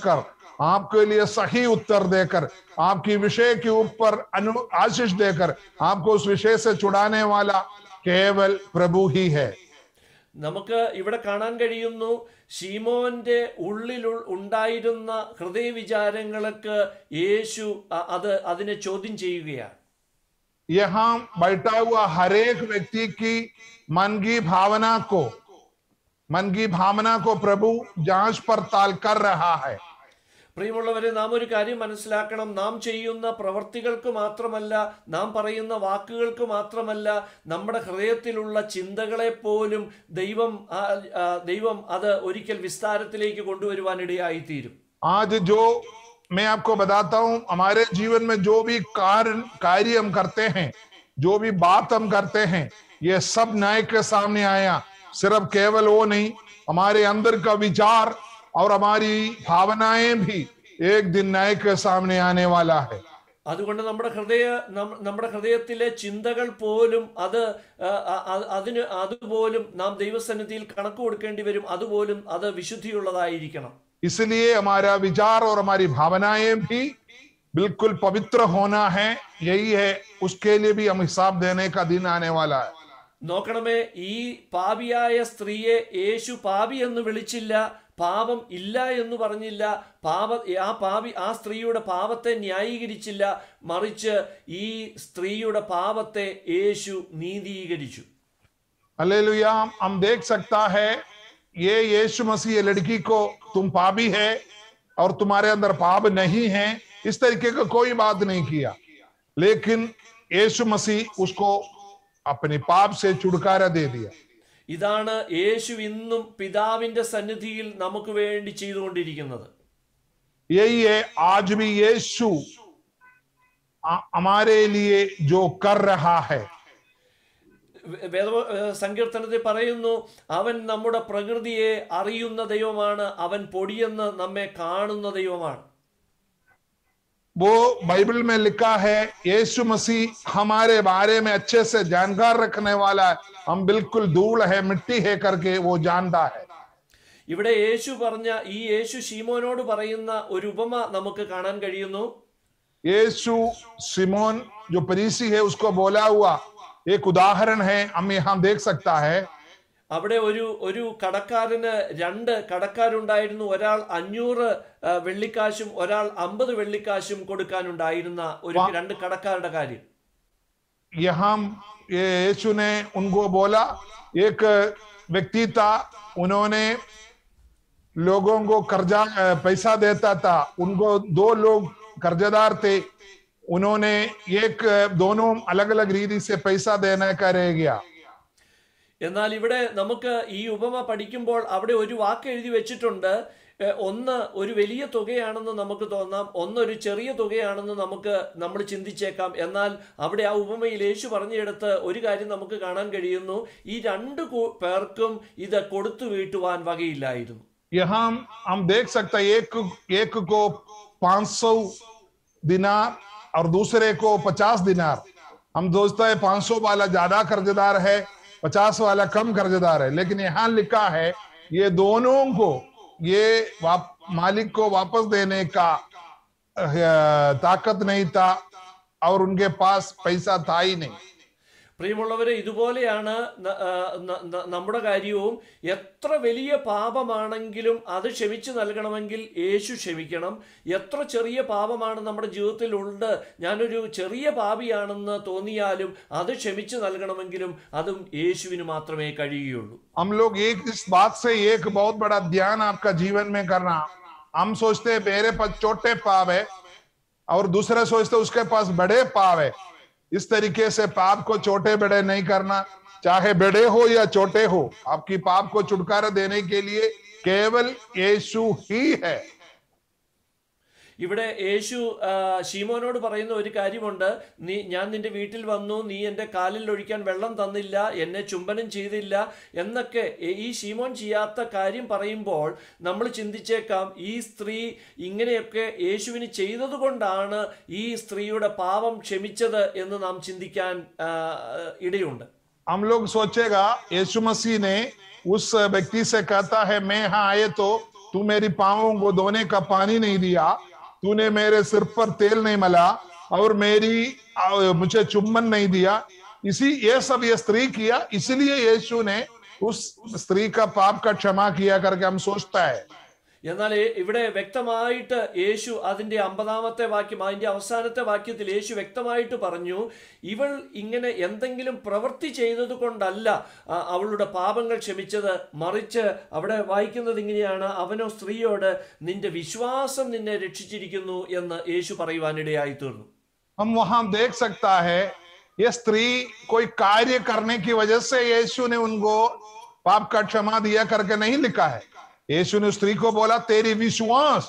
आपके लिए सही उत्तर देकर आपकी विषय के ऊपर आशीष देकर आपको उस विषय से छुड़ाने वाला केवल प्रभु ही है. നമുക്ക് ഇവിടെ കാണാൻ കഴിയുന്നു, ശീമോന്റെ ഉള്ളിൽ ഉണ്ടായിരുന്ന ഹൃദയവിചാരങ്ങൾക്ക് യേശു അതിനെ ചോദ്യം ചെയ്യുകയാണ്. यहाँ बैठा हुआ हरेक व्यक्ति की मन की भावना को प्रभु जांच पड़ताल कर रहा है. പ്രിയമുള്ളവരെ, നാം ഒരു കാര്യം മനസ്സിലാക്കണം. നാം ചെയ്യുന്ന പ്രവർത്തികൾക്ക് മാത്രമല്ല, നാം പറയുന്ന വാക്കുകൾക്ക് മാത്രമല്ല, നമ്മുടെ ഹൃദയത്തിലുള്ള ചിന്തകളെ പോലും ദൈവം അത് ഒരിക്കൽ വിസ്താരത്തിലേക്ക് കൊണ്ടുവരുവാനിടയായിത്തീരും. आज जो मैं आपको बताता हूं, हमारे जीवन में जो भी कार्य हम करते हैं, जो भी बात हम करते हैं, ये सब न्याय के सामने आया. सिर्फ केवल वो नहीं, हमारे अंदर का विचार और हमारी भावनाएं भी एक दिन न्याय के सामने आने वाला है. അതുകൊണ്ട് നമ്മുടെ ഹൃദയത്തിലെ ചിന്തകൾ പോലും അതുപോലും നാം ദൈവസന്നിധിയിൽ കണക്ക് കൊടുക്കേണ്ടി വരും. അതുപോലും അത് വിശുദ്ധിയുള്ളതായിരിക്കണം. इसलिए हमारा विचार और हमारी भावनाएं भी बिल्कुल पवित्र होना है. यही है, उसके लिए भी हम हिसाब देने का दिन आने वाला है. നോക്കണമേ, ഈ പാപിയായ സ്ത്രീയെ യേശു പാപി എന്ന് വിളിച്ചില്ല, പാപം ഇല്ല എന്ന് പറഞ്ഞില്ല, ആ സ്ത്രീയുടെ പാപത്തെ ന്യായീകരിച്ചില്ല, മറിച്ച് ഈ സ്ത്രീയുടെ പാപത്തെ യേശു നീതീകരിച്ചു. हालेलुया. हम देख सकता है ये यीशु मसीह लड़की को तुम पापी है और तुम्हारे अंदर पाप नहीं है इस तरीके का कोई बात नहीं किया, लेकिन यीशु मसीह उसको अपने पाप से छुटकारा दे दिया. ഇതാണ് യേശു ഇന്നും പിതാവിന്റെ സന്നിധിയിൽ നമുക്ക് വേണ്ടി ചെയ്തുകൊണ്ടിരിക്കുന്നത്. यही है आज भी यीशु हमारे लिए जो कर रहा है. സങ്കീർത്തനത്തിൽ പറയുന്നു, അവൻ നമ്മുടെ പ്രകൃതിയെ അറിയുന്ന ദൈവമാണ്, അവൻ പൊടിയെന്ന് നമ്മെ കാണുന്ന ദൈവമാണ്. वो बाइबल में लिखा है यीशु मसीह हमारे बारे में अच्छे से जानकार रखने वाला है, हम बिल्कुल धूल है मिट्टी है करके वो जानता है. ഇവിടെ യേശു പറഞ്ഞ ഈ യേശു ശീമോനോട് പറയുന്ന ഒരു ഉപമ നമുക്ക് കാണാൻ കഴിയുന്നു. यीशु सिमोन जो फरीसी है उसको बोला हुआ एक उदाहरण है, हम यहाँ देख सकता है. അവിടെ ഒരു കടക്കാരന് 2 കടക്കാരുണ്ടായിരുന്നു. ഒരാൾ 500 വെള്ളിക്കാശും ഒരാൾ 50 വെള്ളിക്കാശും കൊടുക്കാനുണ്ടായിരുന്ന ഒരു 2 കടക്കാരുടെ കാര്യം. यहाँ यीशु ने उनको बोला, एक व्यक्ति था, उन्होंने लोगों को कर्जा पैसा देता था, उनको 2 लोग कर्जदार थे, उन्होंने दोनों अलग अलग रीति से पैसा देने का रह गया. എന്നാൽ ഇവിടെ നമുക്ക് ഈ ഉപമ പഠിക്കുമ്പോൾ അവിടെ ഒരു വാക്ക് എഴുതി വെച്ചിട്ടുണ്ട്. ഒന്ന് ഒരു വലിയ തുകയാണെന്ന് നമുക്ക് തോന്നാം, ഒന്നൊരു ചെറിയ തുകയാണെന്ന് നമ്മൾ ചിന്തിച്ചേക്കാം. എന്നാൽ അവിടെ ആ ഉപമയിൽ യേശു പറഞ്ഞെടുത്ത് ഒരു കാര്യം നമുക്ക് കാണാൻ കഴിയുന്നു, ഈ 2 പേർക്കും ഇത് കൊടുത്തു വീട്ടുവാൻ വകയില്ലായിരുന്നു. यहाँ हम देख सकते हैं एक को 500 दिनार और दूसरे को 50 दिनार. हम सोचते हैं 500 वाला ज्यादा कर्जदार है, 50 वाला कम कर्जदार है, लेकिन यहाँ लिखा है ये दोनों को ये मालिक को वापस देने का ताकत नहीं था और उनके पास पैसा था ही नहीं. പ്രിയമുള്ളവരെ, ഇതുപോലെയാണ് നമ്മുടെ കാര്യവും. എത്ര വലിയ പാപമാണെങ്കിലും അത് ക്ഷമിച്ചു നൽകണമെങ്കിൽ യേശു ക്ഷമിക്കണം. എത്ര ചെറിയ പാപമാണ് നമ്മുടെ ജീവിതത്തിൽ ഉണ്ട്, ഞാനൊരു ചെറിയ പാപിയാണെന്ന് തോന്നിയാലും അത് ക്ഷമിച്ചു നൽകണമെങ്കിലും അതും യേശുവിന് മാത്രമേ കഴിയുകയുള്ളൂ. हम लोग इस बात से एक बहुत बड़ा ध्यान आपका जीवन में करना, हम सोचते हैं मेरे पास छोटे पाप है और दूसरा सोचते उसके पास बड़े पाप है. इस तरीके से पाप को छोटे बड़े नहीं करना, चाहे बड़े हो या छोटे हो, आपकी पाप को छुटकारा देने के लिए केवल यीशु ही है. ഇവിടെ യേശു ശീമോനോട് പറയുന്ന ഒരു കാര്യമുണ്ട്. ഞാൻ നിന്റെ വീട്ടിൽ വന്നു, നീ എൻ്റെ കാലിൽ ഒഴിക്കാൻ വെള്ളം തന്നില്ല, എന്നെ ചുംബനം ചെയ്തില്ല എന്നൊക്കെ ഈ ശീമോൻ ചെയ്യാത്ത കാര്യം പറയുമ്പോൾ നമ്മൾ ചിന്തിച്ചേക്കാം, ഈ സ്ത്രീ ഇങ്ങനെയൊക്കെ യേശുവിന് ചെയ്തത് കൊണ്ടാണ് ഈ സ്ത്രീയുടെ പാപം ക്ഷമിച്ചത് എന്ന് നാം ചിന്തിക്കാൻ ഇടയുണ്ട്. हम लोग सोचेगा यीशु मसीह ने उस व्यक्ति से कहता है, मैं यहाँ आए तो तू मेरी पाँवों को धोने का पानी नहीं दिया, तूने मेरे सिर पर तेल नहीं मला और मुझे चुम्बन नहीं दिया, ये सब ये स्त्री किया, इसलिए यीशु ने उस स्त्री का पाप का क्षमा किया करके हम सोचता है. എന്നാൽ ഇവിടെ വ്യക്തമായിട്ട് യേശു അതിൻ്റെ 50-ാമത്തെ വാക്യം, അതിൻ്റെ അവസാനത്തെ വാക്യത്തിൽ യേശു വ്യക്തമായിട്ട് പറഞ്ഞു, ഇവൾ ഇങ്ങനെ എന്തെങ്കിലും പ്രവൃത്തി ചെയ്തത് കൊണ്ടല്ല അവളുടെ പാപങ്ങൾ ക്ഷമിച്ചത്, മറിച്ച് അവിടെ വായിക്കുന്നത് ഇങ്ങനെയാണ്, അവനോ സ്ത്രീയോട് നിന്റെ വിശ്വാസം നിന്നെ രക്ഷിച്ചിരിക്കുന്നു എന്ന് യേശു പറയുവാനിടയായി തീർന്നു. हम वहां देख सकता है ये स्त्री कोई कार्य करने की वजह से यीशु ने उनको पाप का क्षमा दिया करके नहीं लिखा है. यीशु ने स्त्री को बोला, तेरी विश्वास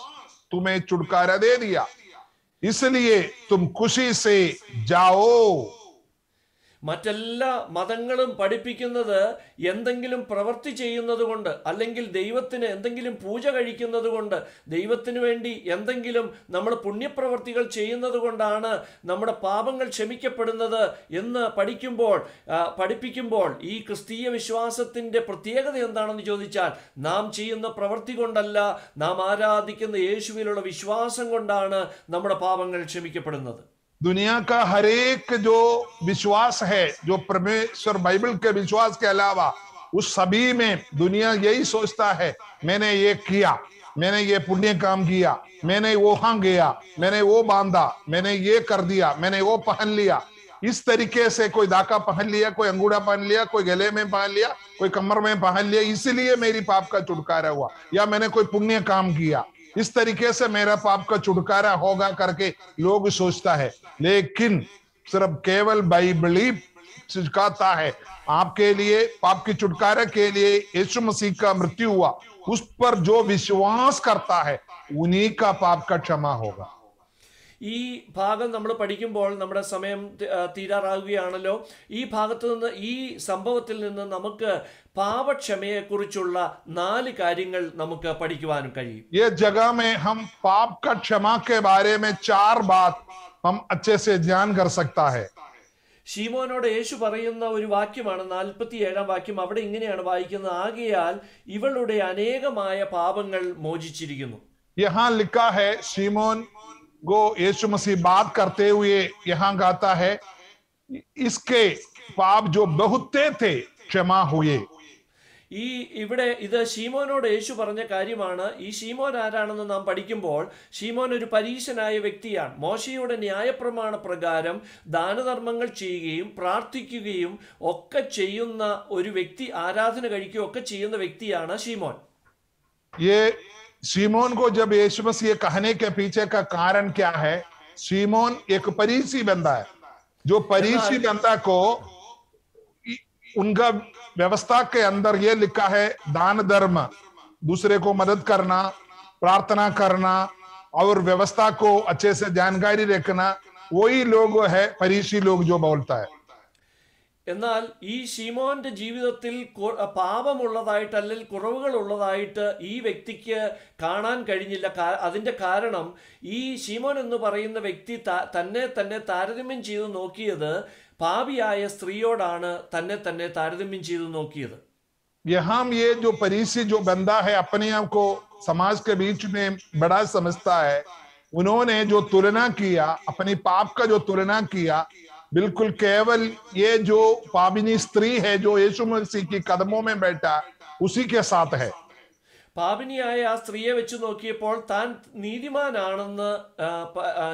तुम्हें छुटकारा दे दिया, इसलिए तुम खुशी से जाओ. മറ്റെല്ലാ മതങ്ങളും പഠിപ്പിക്കുന്നത് എന്തെങ്കിലും പ്രവൃത്തി ചെയ്യുന്നത് കൊണ്ട്, അല്ലെങ്കിൽ ദൈവത്തിന് എന്തെങ്കിലും പൂജ കഴിക്കുന്നത് കൊണ്ട്, ദൈവത്തിന് വേണ്ടി എന്തെങ്കിലും നമ്മൾ പുണ്യപ്രവർത്തികൾ ചെയ്യുന്നത് കൊണ്ടാണ് നമ്മുടെ പാപങ്ങൾ ക്ഷമിക്കപ്പെടുന്നത് എന്ന് പഠിപ്പിക്കുമ്പോൾ ഈ ക്രിസ്തീയ വിശ്വാസത്തിൻ്റെ പ്രത്യേകത എന്താണെന്ന് ചോദിച്ചാൽ, നാം ചെയ്യുന്ന പ്രവൃത്തി കൊണ്ടല്ല, നാം ആരാധിക്കുന്ന യേശുവിലുള്ള വിശ്വാസം കൊണ്ടാണ് നമ്മുടെ പാപങ്ങൾ ക്ഷമിക്കപ്പെടുന്നത്. दुनिया का हर एक जो विश्वास है, जो परमेश्वर बाइबल के विश्वास के अलावा उस सभी में दुनिया यही सोचता है, मैंने ये किया, मैंने ये पुण्य काम किया, मैंने वहां गया, मैंने वो बांधा, मैंने ये कर दिया, मैंने वो पहन लिया. इस तरीके से कोई दाका पहन लिया, कोई अंगूठा पहन लिया, कोई गले में पहन लिया, कोई कमर में पहन लिया, इसलिए मेरी पाप का छुटकारा हुआ, या मैंने कोई पुण्य काम किया, इस तरीके से मेरा पाप का छुटकारा होगा करके लोग सोचता है. लेकिन सिर्फ केवल बाइबल ही सिखाता है, आपके लिए पाप की छुटकारा के लिए यीशु मसीह का मृत्यु हुआ, उस पर जो विश्वास करता है उन्हीं का पाप का क्षमा होगा. ഈ ഭാഗം നമ്മൾ പഠിക്കുമ്പോൾ നമ്മുടെ സമയം തീരാറാകുകയാണല്ലോ. ഈ ഭാഗത്ത് നിന്ന്, ഈ സംഭവത്തിൽ നിന്ന് നമുക്ക് പാപക്ഷമയെക്കുറിച്ചുള്ള 4 കാര്യങ്ങൾ നമുക്ക് പഠിക്കുവാനും കഴിയും. ये जगह में हम पाप का क्षमा के बारे में 4 बात हम अच्छे से ध्यान कर सकता है. ശീമോനോട് യേശു പറയുന്ന ഒരു വാക്യമാണ് 47-ാം വാക്യം. അവിടെ ഇങ്ങനെയാണ് വായിക്കുന്നത്: ആകയാൽ ഇവളുടെ അനേകമായ പാപങ്ങൾ മോചിച്ചിരിക്കുന്നു. यहाँ लिखा है, शिमोन को यीशु मसीह बात करते हुए यहाँ गाता है, इसके पाप जो बहुते थे क्षमा हुए. ഇവിടെ ഇത് ശീമോനോട് യേശു പറഞ്ഞ കാര്യമാണ്. ഈ ശീമോൻ ആരാണെന്ന് നാം പഠിക്കുമ്പോൾ, ശീമോൻ ഒരു പരീശനായ വ്യക്തിയാണ്. മോശയുടെ ന്യായപ്രമാണ പ്രകാരം ദാനധർമ്മങ്ങൾ ചെയ്യുകയും പ്രാർത്ഥിക്കുകയും ഒക്കെ ചെയ്യുന്ന ഒരു വ്യക്തി, ആരാധന കഴിക്കുകയും ഒക്കെ ചെയ്യുന്ന വ്യക്തിയാണ് ശീമോൻ. ये शिमोन को जब यीशु मसीह कहने के पीछे का कारण क्या है? शिमोन एक फरीसी बंदा है. जो फरीसी बंदा को उनका व्यवस्था के अंदर ये लिखा है, दान धर्म, दूसरे को मदद करना, प्रार्थना करना और व्यवस्था को अच्छे से जानकारी रखना, वही लोग है फरीसी लोग जो बोलता है. എന്നാൽ ഈ ശീമോന്റെ ജീവിതത്തിൽ പാപമുള്ളതായിട്ട്, അല്ലെങ്കിൽ കുറവുകൾ ഉള്ളതായിട്ട് ഈ വ്യക്തിക്ക് കാണാൻ കഴിഞ്ഞില്ല. അതിന്റെ കാരണം, ഈ ശീമോൻ എന്ന് പറയുന്ന വ്യക്തി തന്നെ താരതമ്യം ചെയ്ത് നോക്കിയത് പാപിയായ സ്ത്രീയോടാണ് തന്നെ താരതമ്യം ചെയ്ത് നോക്കിയത്. यहाँ ये जो फरीसी जो बंदा है अपने आप को समाज के बीच में बड़ा समझता है, उन्होंने जो तुलना किया, अपनी पाप का जो तुलना किया, बिल्कुल केवल ये जो पापिनी स्त्री है जो यीशु मसीह की कदमों में बैठा, उसी के साथ है. പാപിനിയായ ആ സ്ത്രീയെ വെച്ച് നോക്കിയപ്പോൾ താൻ നീതിമാനാണെന്ന്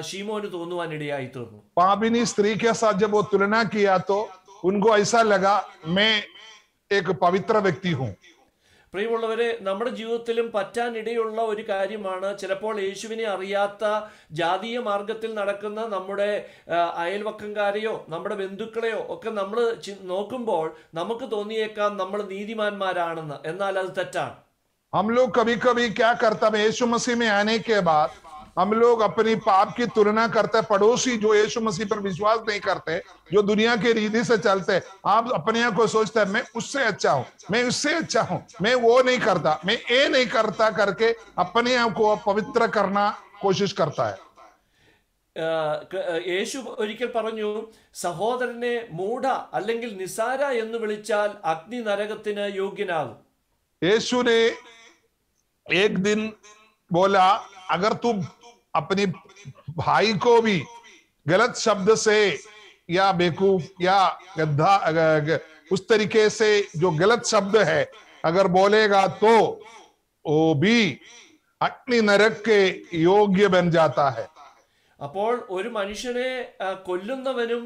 ശീമോന് തോന്നുവാനിടയായി തീർന്നു. पापिनी स्त्री के साथ जब वो तुलना किया तो उनको ऐसा लगा, मैं एक पवित्र व्यक्ति हूं. പ്രിയമുള്ളവരെ, നമ്മുടെ ജീവിതത്തിലും പറ്റാനിടയുള്ള ഒരു കാര്യമാണ്, ചിലപ്പോൾ യേശുവിനെ അറിയാത്ത ജാതീയ മാർഗത്തിൽ നടക്കുന്ന നമ്മുടെ അയൽവക്കംകാരെയോ നമ്മുടെ ബന്ധുക്കളെയോ ഒക്കെ നമ്മൾ നോക്കുമ്പോൾ നമുക്ക് തോന്നിയേക്കാം നമ്മൾ നീതിമാന്മാരാണെന്ന്. എന്നാൽ അത് തെറ്റാണ്. हम लोग कभी कभी क्या करता है, यीशु मसीह में आने के बाद हम लोग अपनी पाप की तुलना करते, पड़ोसी जो यीशु मसीह पर विश्वास नहीं करते, जो दुनिया के रीति से चलते, आप अपने आप को सोचते हैं मैं उससे अच्छा हूं, मैं उससे अच्छा हूं, मैं वो नहीं करता, मैं ये नहीं करता करके अपने आप को पवित्र करना कोशिश करता है. യേശു ഒരിക്കൽ പറഞ്ഞു, സഹോദരനെ മൂഢ അല്ലെങ്കിൽ നിസാര എന്ന് വിളിച്ചാൽ അഗ്നി നരകത്തിന് യോഗ്യനാകും. यीशु ने एक दिन बोला, अगर तुम अपनी भाई को भी गलत शब्द से या बेवकूफ या गद्दा उस तरीके से जो गलत शब्द है अगर बोलेगा तो वो भी अग्नि नरक के योग्य बन जाता है. അപ്പോൾ ഒരു മനുഷ്യനെ കൊല്ലുന്നവനും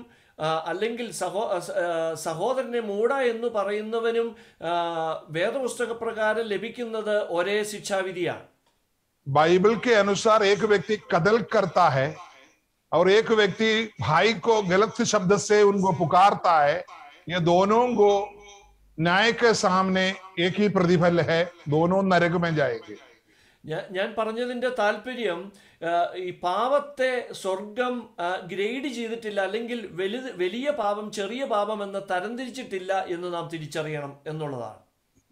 അല്ലെങ്കിൽ സഹോദരനെ മൂഢ എന്ന് പറയുന്നവനും വേദപുസ്തക പ്രകാരം ലഭിക്കുന്നത് ഒരേ ശിക്ഷാവിധിയാണ്. बाइबल के अनुसार एक व्यक्ति कत्ल करता है और एक व्यक्ति भाई को गलत शब्द से उनको पुकारता है, ये दोनों को न्याय के सामने एक ही प्रतिफल है, दोनों नरक में जाएंगे. ഞാൻ പറഞ്ഞതിന്റെ താല്പര്യം, ഈ പാപത്തെ സ്വർഗം ഗ്രേഡ് ചെയ്തിട്ടില്ല, അല്ലെങ്കിൽ വലിയ പാപം ചെറിയ പാപം എന്ന് തരംതിരിച്ചിട്ടില്ല എന്ന് നാം തിരിച്ചറിയണം എന്നുള്ളതാണ്.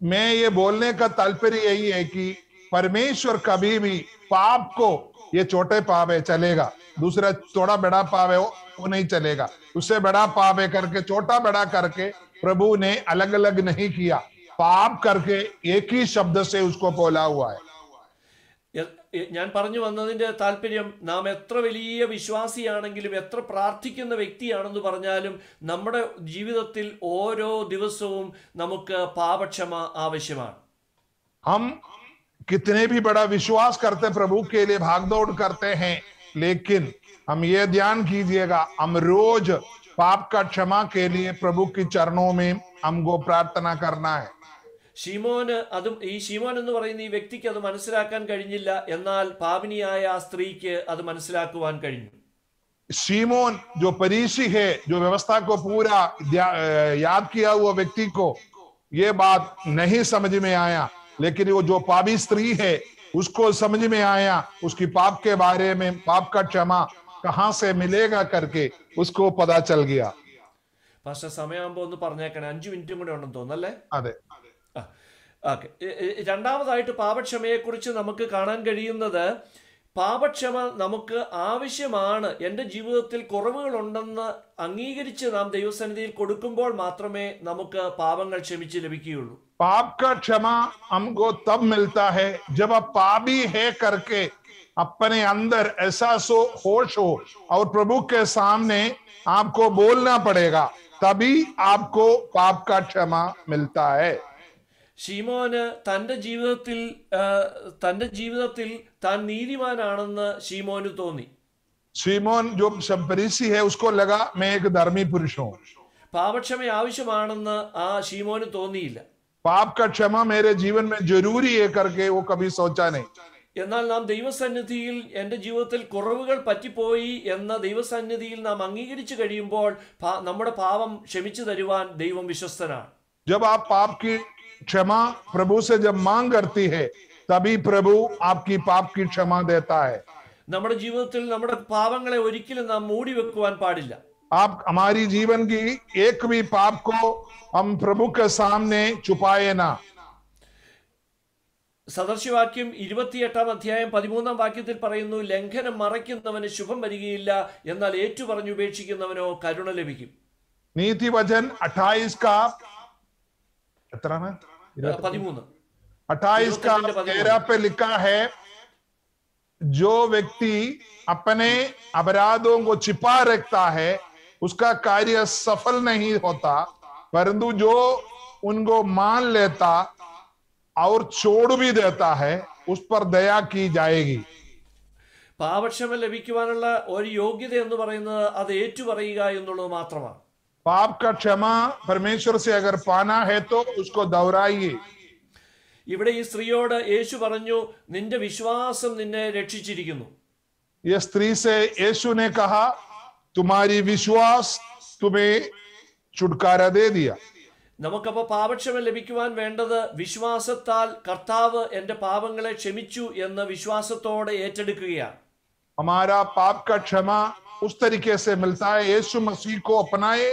मैं ये बोलने का तात्पर्य यही है कि परमेश्वर कभी भी पाप को ये छोटे पाप है चलेगा, दूसरा थोड़ा बड़ा पाप है वो नहीं चलेगा, उससे बड़ा पाप है करके छोटा बड़ा करके प्रभु ने अलग अलग नहीं किया, पाप करके एक ही शब्द से उसको बोला हुआ है. ഞാൻ പറഞ്ഞു വന്നതിന്റെ താല്പര്യം, നാം എത്ര വലിയ വിശ്വാസിയാണെങ്കിലും എത്ര പ്രാർത്ഥിക്കുന്ന വ്യക്തിയാണെന്ന് പറഞ്ഞാലും നമ്മുടെ ജീവിതത്തിൽ ഓരോ ദിവസവും നമുക്ക് പാപക്ഷമ ആവശ്യമാണ്. हम कितने भी बड़ा विश्वास करते प्रभु के लिए भागदौड़ करते हैं, लेकिन हम ये ध्यान कीजिएगा, हम रोज पाप का क्षमा के लिए प्रभु की चरणों में हमको प्रार्थना करना है. ഈ ശീമോൻ എന്ന് പറയുന്ന ഈ വ്യക്തിക്ക് അത് മനസ്സിലാക്കാൻ കഴിഞ്ഞില്ല, എന്നാൽ പാപിനിയായ ആ സ്ത്രീക്ക് അത് മനസ്സിലാക്കുവാൻ കഴിഞ്ഞു. शिमोन जो फरीसी है, जो व्यवस्था को पूरा याद किया हुआ व्यक्ति को ये बात नहीं समझ में आया, लेकिन वो जो पापी स्त्री है उसको समझ में आया, उसकी पाप के बारे में, पाप का क्षमा कहां से मिलेगा करके उसको पता चल गया। പക്ഷെ സമയമാകുമ്പോൾ ഒന്ന് പറഞ്ഞേക്കണേ, 5 മിനിറ്റും കൂടെ ഉണ്ടെന്ന് തോന്നല്ലേ? അതെ. ഓക്കെ. രണ്ടാമതായിട്ട് പാപക്ഷമയെക്കുറിച്ച് നമുക്ക് കാണാൻ കഴിയുന്നത്, പാപക്ഷമ നമുക്ക് ആവശ്യമാണ്. എൻ്റെ ജീവിതത്തിൽ കുറവുകളുണ്ടെന്ന് അംഗീകരിച്ച് നാം ദൈവസന്നിധിയിൽ കൊടുക്കുമ്പോൾ മാത്രമേ നമുക്ക് പാപങ്ങൾ ക്ഷമിച്ച് ലഭിക്കുകയുള്ളൂ. पाप का क्षमा हमको तब मिलता है जब आप पापी है करके अपने अंदर एहसास हो, होश हो और प्रभु के सामने आपको बोलना पड़ेगा, तभी आपको पाप का क्षमा मिलता है। ഷീമോന് തൻ്റെ ജീവിതത്തിൽ താൻ നീതിമാനാണെന്ന് ഷീമോന് തോന്നി. शिमोन जो फरीसी है उसको लगा मैं एक धर्मी पुरुष हूं। പാപക്ഷമ ആവശ്യമാണെന്ന് ആ ഷീമോന് തോന്നിയില്ല. पाप का क्षमा मेरे जीवन में जरूरी है करके वो कभी सोचा नहीं। എന്നാൽ നാം ദൈവസന്നിധിയിൽ എൻ്റെ ജീവിതത്തിൽ കുറവുകൾ പറ്റിപ്പോയി എന്ന ദൈവസന്നിധിയിൽ നാം അംഗീകരിച്ചു കഴിയുമ്പോൾ നമ്മുടെ പാപം ക്ഷമിച്ചു തരുവാൻ ദൈവം വിശ്വസ്തനാണ്. जब आप पाप की क्षमा प्रभु से जब मांग करती है, तभी प्रभु आपकी पाप की क्षमा देता है। നമ്മുടെ ജീവിതത്തിൽ നമ്മുടെ പാപങ്ങളെ ഒരിക്കലും നാം മൂടി വെക്കുവാൻ പാടില്ല. आप हमारी जीवन की एक भी पाप को हम प्रभु के सामने छुपाए ना। സദൃശവാക്യം 28-ാം അധ്യായം 13-ാം വാക്യത്തിൽ പറയുന്നു, ലംഘനം മറയ്ക്കുന്നവന് ശുഭം വരികയില്ല, എന്നാൽ ഏറ്റുപറഞ്ഞുപേക്ഷിക്കുന്നവനോ കരുണ ലഭിക്കും. नीति वचन 28 का 28 का 13 पे लिखा है, जो व्यक्ति अपने अपराधों को छिपा रखता है उसका कार्य सफल नहीं होता, परंतु जो उनको मान लेता और छोड़ भी देता है उस पर दया की जाएगी. പാപക്ഷമ ലഭിക്കുവാനുള്ള ഒരു യോഗ്യത എന്ന് പറയുന്നത് അത് ഏറ്റുപറയുക എന്നുള്ളത് മാത്രമാണ്. पाप का क्षमा परमेश्वर से अगर पाना है तो उसको दोहराइए. ഇവിടെ ഈ സ്ത്രീയോട് യേശു പറഞ്ഞു, നിന്റെ വിശ്വാസം നിന്നെ രക്ഷിച്ചിരിക്കുന്നു. ये स्त्री से यीशु ने कहा, तुम्हारी विश्वास तुम्हें छुटकारा दे दिया. നമുക്കപ്പോ പാപക്ഷമ ലഭിക്കുവാൻ വേണ്ടത് വിശ്വാസത്താൽ കർത്താവ് എന്റെ പാപങ്ങളെ ക്ഷമിച്ചു എന്ന വിശ്വാസത്തോടെ ഏറ്റെടുക്കുകയാണ്. हमारा पाप का क्षमा उस तरीके से मिलता है, यीशु मसीह को अपनाए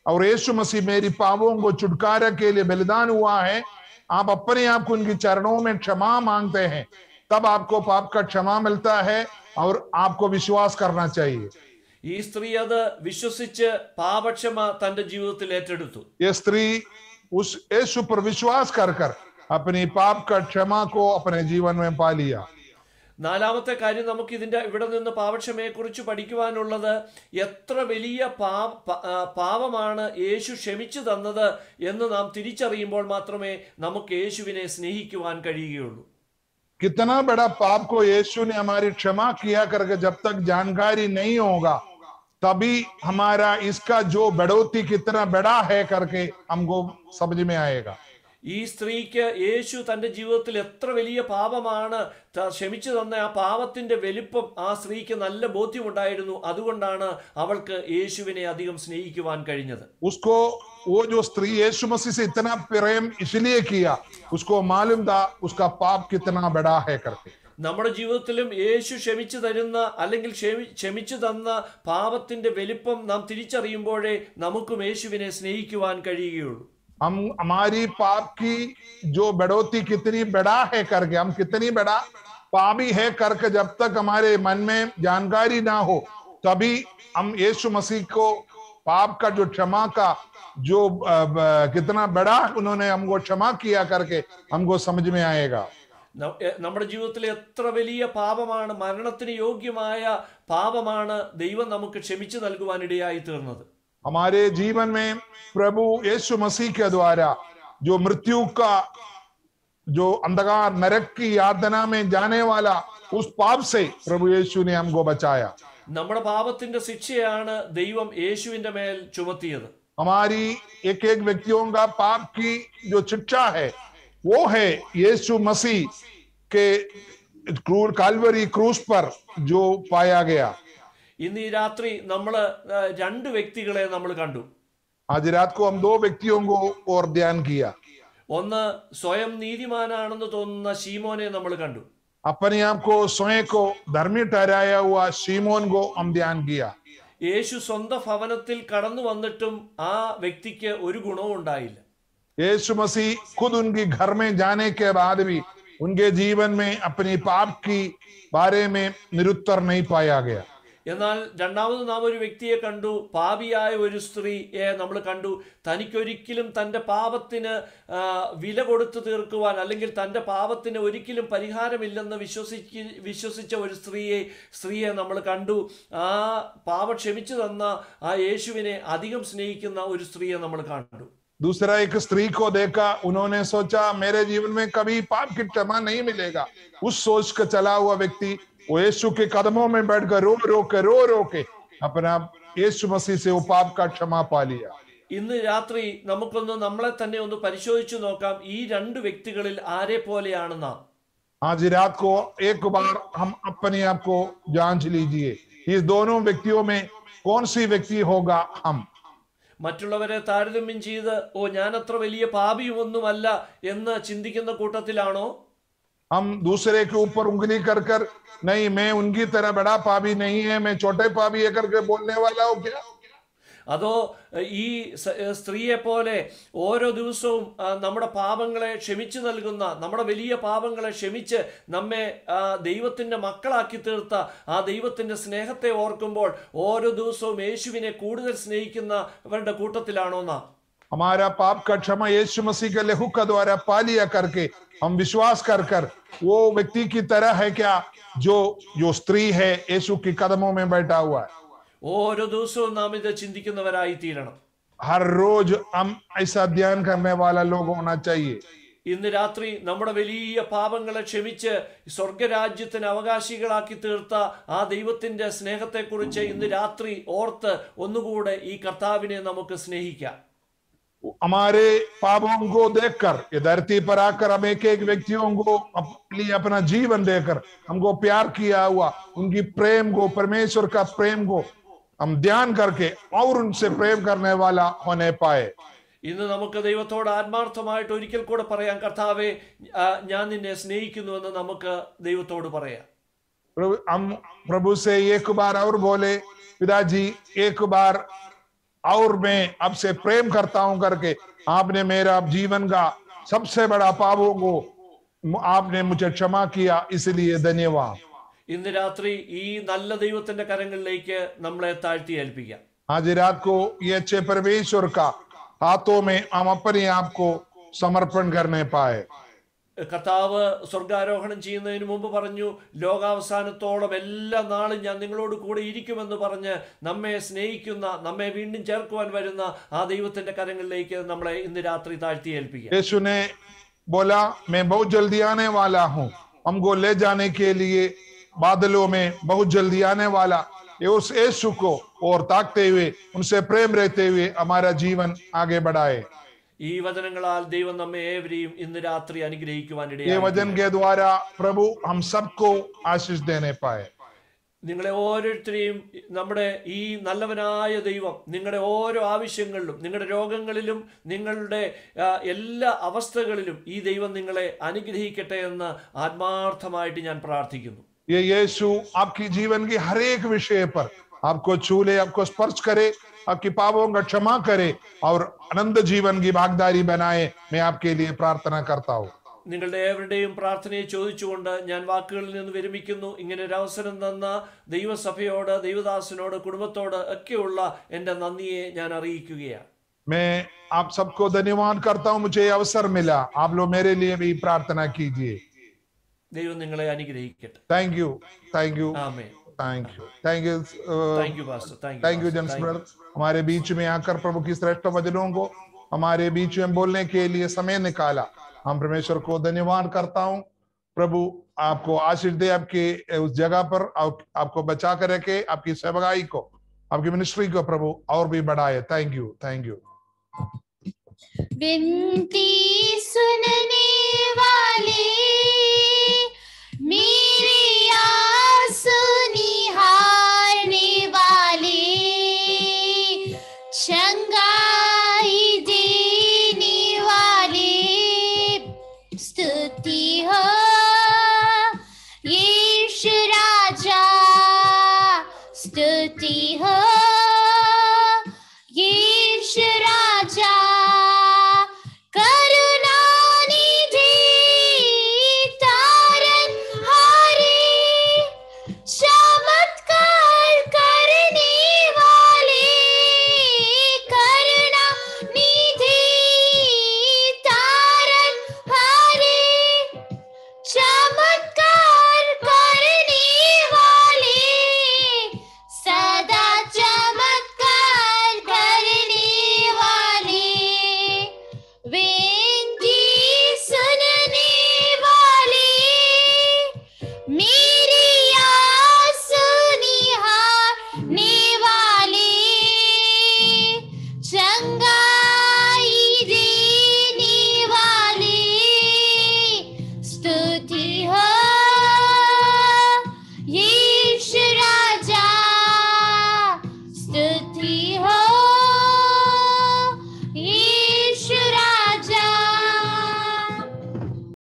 और यीशु मसीह मेरी पापों को छुटकारा के लिए बलिदान हुआ है, आप अपने आप को उनके चरणों में क्षमा मांगते हैं, तब आपको पाप का क्षमा मिलता है और आपको विश्वास करना चाहिए. ഈ സ്ത്രീ അത് വിശ്വസിച്ച് പാപക്ഷമ തന്റെ ജീവിതത്തിൽ ഏറ്റെടുത്തു. ये स्त्री उस यीशु पर विश्वास कर अपनी पाप का क्षमा को अपने जीवन में पा लिया. നാലാമത്തെ കാര്യം നമുക്ക് ഇവിടെ നിന്ന് പാപക്ഷമയെ കുറിച്ച് പഠിക്കുവാനുള്ളത്, എത്ര വലിയ പാപമാണ് യേശു ക്ഷമിച്ചു തന്നത് എന്ന് നാം തിരിച്ചറിയുമ്പോൾ മാത്രമേ നമുക്ക് യേശുവിനെ സ്നേഹിക്കുവാൻ കഴിയുകയുള്ളൂ. कितना बड़ा पाप को यीशु ने हमारी क्षमा किया करके जब तक जानकारी नहीं होगा, तभी हमारा इसका जो बढ़ोती कितना बड़ा है करके हमको समझ में आएगा. ഈ സ്ത്രീക്ക് യേശു തന്റെ ജീവിതത്തിൽ എത്ര വലിയ പാപമാണ് ക്ഷമിച്ചു തന്ന ആ പാപത്തിന്റെ വലിപ്പം ആ സ്ത്രീക്ക് നല്ല ബോധ്യമുണ്ടായിരുന്നു. അതുകൊണ്ടാണ് അവൾക്ക് യേശുവിനെ അധികം സ്നേഹിക്കുവാൻ കഴിഞ്ഞത്. उसको वो जो स्त्री यीशु मसीह से इतना प्रेम इसलिए किया, उसको मालूम था उसका पाप कितना बड़ा है करके. നമ്മുടെ ജീവിതത്തിലും യേശു ക്ഷമിച്ചു തരുന്ന അല്ലെങ്കിൽ ക്ഷമിച്ചു തന്ന പാപത്തിന്റെ വലിപ്പം നാം തിരിച്ചറിയുമ്പോഴേ നമുക്കും യേശുവിനെ സ്നേഹിക്കുവാൻ കഴിയുകയുള്ളൂ. हम हमारी पाप की जो बढ़ोती कितनी बड़ा है करके, हम कितनी बड़ा पापी है करके जब तक हमारे मन में जानकारी ना हो, तभी हम यीशु मसीह को पाप का जो क्षमा का जो कितना बड़ा उन्होंने हमको क्षमा किया करके हमको समझ में आएगा. നമ്മുടെ ജീവിതത്തിൽ എത്ര വലിയ പാപമാണ്, മരണത്തിന് യോഗ്യമായ പാപമാണ് ദൈവം നമുക്ക് ക്ഷമിച്ചു നൽകുവാനിടയായി തീർന്നത്. हमारे जीवन में प्रभु यीशु मसीह के द्वारा जो मृत्यु का जो अंधकार नरक की यातना में जाने वाला उस पाप से प्रभु यीशु ने हमको बचाया. നമ്മുടെ പാപത്തിന്റെ ശിക്ഷയാണ് ദൈവം യേശുവിന്റെ മേൽ ചുമത്തിയത്. हमारी एक एक व्यक्तियों का पाप की जो शिक्षा है वो है यीशु मसीह के काल्वरी क्रूस पर जो पाया गया. ഇന്ന് ഈ രാത്രി നമ്മള് 2 വ്യക്തികളെ നമ്മൾ കണ്ടു. आज रात को हम 2 व्यक्तियों को और ध्यान किया. ഒന്ന് സ്വയം നീതിമാനാണെന്ന് തോന്നുന്ന ശീമോനെ നമ്മൾ കണ്ടു. अपने आप को स्वयं को धर्मी ठहराया हुआ शीमोन को हम ध्यान किया। യേശു സ്വന്തം ഭവനത്തിൽ കടന്നു വന്നിട്ടും ആ വ്യക്തിക്ക് ഒരു ഗുണവും ഉണ്ടായില്ല. यीशु मसीह खुद उनके घर में जाने के बाद भी उनके जीवन में अपनी पाप की बारे में निरुत्तर नहीं पाया गया। എന്നാൽ രണ്ടാമത് നാം ഒരു വ്യക്തിയെ കണ്ടു, പാപിയായ ഒരു സ്ത്രീയെ നമ്മൾ കണ്ടു. തനിക്കൊരിക്കലും തൻ്റെ പാപത്തിന് വില കൊടുത്തു തീർക്കുവാൻ, അല്ലെങ്കിൽ തൻ്റെ പാപത്തിന് ഒരിക്കലും പരിഹാരമില്ലെന്ന് വിശ്വസിച്ച ഒരു സ്ത്രീയെ നമ്മൾ കണ്ടു. ആ പാപം ക്ഷമിച്ചു തന്ന ആ യേശുവിനെ അധികം സ്നേഹിക്കുന്ന ഒരു സ്ത്രീയെ നമ്മൾ കണ്ടു. दूसरा एक स्त्री को देखा, उन्होंने सोचा मेरे जीवन में कभी पाप की क्षमा नहीं मिलेगा। उस सोच का चला हुआ व्यक्ति वो यीशु के कदमों में बैठकर रो के अपना यीशु मसीह से वो पाप का क्षमा पा लिया। ഇന്ന് രാത്രി നമുക്കൊന്ന് നമ്മളെ തന്നെ ഒന്ന് പരിശോധിച്ചു നോക്കാം. ഈ രണ്ട് വ്യക്തികളിൽ ആരെ പോലെയാണ് നാം? आज रात को एक बार हम अपने आप को जांच लीजिए, इस दोनों व्यक्तियों में कौन सी व्यक्ति होगा हम? മറ്റുള്ളവരെ താരതമ്യം ചെയ്ത് ഞാൻ അത്ര വലിയ പാപിയൊന്നുമല്ല എന്ന് ചിന്തിക്കുന്ന കൂട്ടത്തിലാണോ? हम दूसरे के ऊपर उंगली कर नहीं मैं उनकी तरह बड़ा पापी नहीं है, मैं छोटे पापी है करके बोलने वाला हो क्या? അതോ ഈ സ്ത്രീയെ പോലെ ഓരോ ദിവസവും നമ്മുടെ പാപങ്ങളെ ക്ഷമിച്ചു നൽകുന്ന, നമ്മുടെ വലിയ പാപങ്ങളെ ക്ഷമിച്ച് നമ്മെ ദൈവത്തിന്റെ മക്കളാക്കി തീർത്ത ആ ദൈവത്തിന്റെ സ്നേഹത്തെ ഓർക്കുമ്പോൾ ഓരോ ദിവസവും യേശുവിനെ കൂടുതൽ സ്നേഹിക്കുന്നവരുടെ കൂട്ടത്തിലാണോ നാം? हमारा पाप का क्षमा यीशु मसीह के लहू का द्वारा पा लिया करके हम विश्वास कर वो व्यक्ति की तरह है क्या जो स्त्री है यीशु के कदमों में बैठा हुआ है? ഓരോ ദിവസവും നാം ഇത് ചിന്തിക്കുന്നവരായി തീരണം. हर रोज हम ऐसा ध्यान करने वाला लोग होना चाहिए. ഇന്ന് രാത്രി നമ്മുടെ വലിയ പാപങ്ങളെ ക്ഷമിച്ച് സ്വർഗരാജ്യത്തിന് അവകാശികളാക്കി തീർത്ത ആ ദൈവത്തിന്റെ സ്നേഹത്തെക്കുറിച്ച് ഇന്ന് രാത്രി ഓർത്ത് ഒന്നുകൂടെ ഈ കർത്താവിനെ നമുക്ക് സ്നേഹിക്കാം. हमारे पापों को देखकर ये धरती पर आकर हम एक व्यक्तियों को लिए अपना जीवन देकर हमको प्यार किया हुआ उनकी प्रेम को, परमेश्वर का प्रेम को हम ध्यान करके और उनसे प्रेम करने वाला होने पाए. ഇന്ന് നമുക്ക് ദൈവത്തോട് ആത്മാർത്ഥമായിട്ട് ഒരിക്കൽ കൂടെ പറയാം, കർത്താവേ ഞാൻ നിന്നെ സ്നേഹിക്കുന്നുവെന്ന് നമുക്ക് ദൈവത്തോട് പറയാം. हम प्रभु से एक बार और बोले, पिताजी एक बार और मैं आपसे प्रेम करता हूं करके आपने मेरा जीवन का सबसे बड़ा पापों को आपने मुझे क्षमा किया, इसलिए धन्यवाद. ഇന്ന് രാത്രി ഈ നല്ല ദൈവത്തിന്റെ കരങ്ങളിലേക്ക് നമ്മളെ താഴ്ത്തി ഏൽപ്പിക്കാം. आज रात को ये अच्छे परमेश्वर का हाथों में हम अपने आप को समर्पण करने पाए. കർത്താവ് സ്വർഗാരോഹണം ചെയ്യുന്നതിന് മുമ്പ് പറഞ്ഞു, ലോകാവസാനത്തോളം എല്ലാ നാളും ഞാൻ നിങ്ങളോട് കൂടെ ഇരിക്കുമെന്ന് പറഞ്ഞ് നമ്മെ സ്നേഹിക്കുന്ന, നമ്മെ വീണ്ടും ചേർക്കുവാൻ വരുന്ന ആ ദൈവത്തിന്റെ കരങ്ങളിലേക്ക് നമ്മളെ ഇന്ന് രാത്രി താഴ്ത്തി ഏൽപ്പിക്കുക. यीशु ने बोला मैं बहुत जल्दी आने वाला हूं, हमको ले जाने के लिए बादलों में बहुत जल्दी आने वाला उस यीशु को और ताकते हुए उनसे प्रेम रहते हुए हमारा जीवन आगे बढ़ाए. ഈ വചനങ്ങളാൽ ദൈവം നമ്മെ ഏവരെയും ഇന്ന് രാത്രി അനുഗ്രഹിക്കുവാൻ ये ഇടയായി. वचन के द्वारा प्रभु हम सबको आशीष देने पाए. നിങ്ങളെ ഓരോരുത്തരെയും നമ്മുടെ ഈ നല്ലവനായ ദൈവം നിങ്ങളുടെ ഓരോ ആവശ്യങ്ങളിലും, നിങ്ങളുടെ രോഗങ്ങളിലും, നിങ്ങളുടെ എല്ലാ അവസ്ഥകളിലും ഈ ദൈവം നിങ്ങളെ അനുഗ്രഹിക്കട്ടെ എന്ന് ആത്മാർത്ഥമായിട്ട് ഞാൻ പ്രാർത്ഥിക്കുന്നു. ये यीशु आपकी जीवन की हर एक विषय पर आपको छू ले, आपको स्पर्श करे, आपकी पापों का क्षमा करे और अनंत जीवन की भागीदारी बनाए. मैं आपके लिए प्रार्थना करता हूँ. നിങ്ങളുടെ ഏവരുടെയും പ്രാർത്ഥനയെ ചോദിച്ചുകൊണ്ട് ഞാൻ വാക്കുകളിൽ നിന്ന് വിരമിക്കുന്നു. ഇങ്ങനെ ഒരു അവസരം തന്ന ദൈവസഭയോട്, ദൈവദാസനോട്, കുടുംബത്തോട് ഒക്കെയുള്ള എൻ്റെ നന്ദിയെ ഞാൻ അറിയിക്കുകയാണ്. मैं आप सबको धन्यवाद करता हूँ, मुझे अवसर मिला. आप लोग मेरे लिए भी प्रार्थना कीजिए. ദൈവം നിങ്ങളെ അനുഗ്രഹിക്കട്ടെ. Thank you, thank you, amen. Thank you, thank you, thank you pastor. Thank you James brother. हमारे बीच में आकर प्रभु की श्रेष्ठ वचनों को हमारे बीच में बोलने के लिए समय निकाला. हम परमेश्वर को धन्यवाद करता हूँ. प्रभु आपको आशीष दे, आपके उस जगह पर आपको बचा कर रखे, आपकी सेवकाई को, आपकी मिनिस्ट्री को प्रभु और भी बढ़ाए. Thank you, thank you. विनती सुनने वाले मेरी आस निहारने वाले, चंगाई देने वाले, स्तुति हो स्तुति हो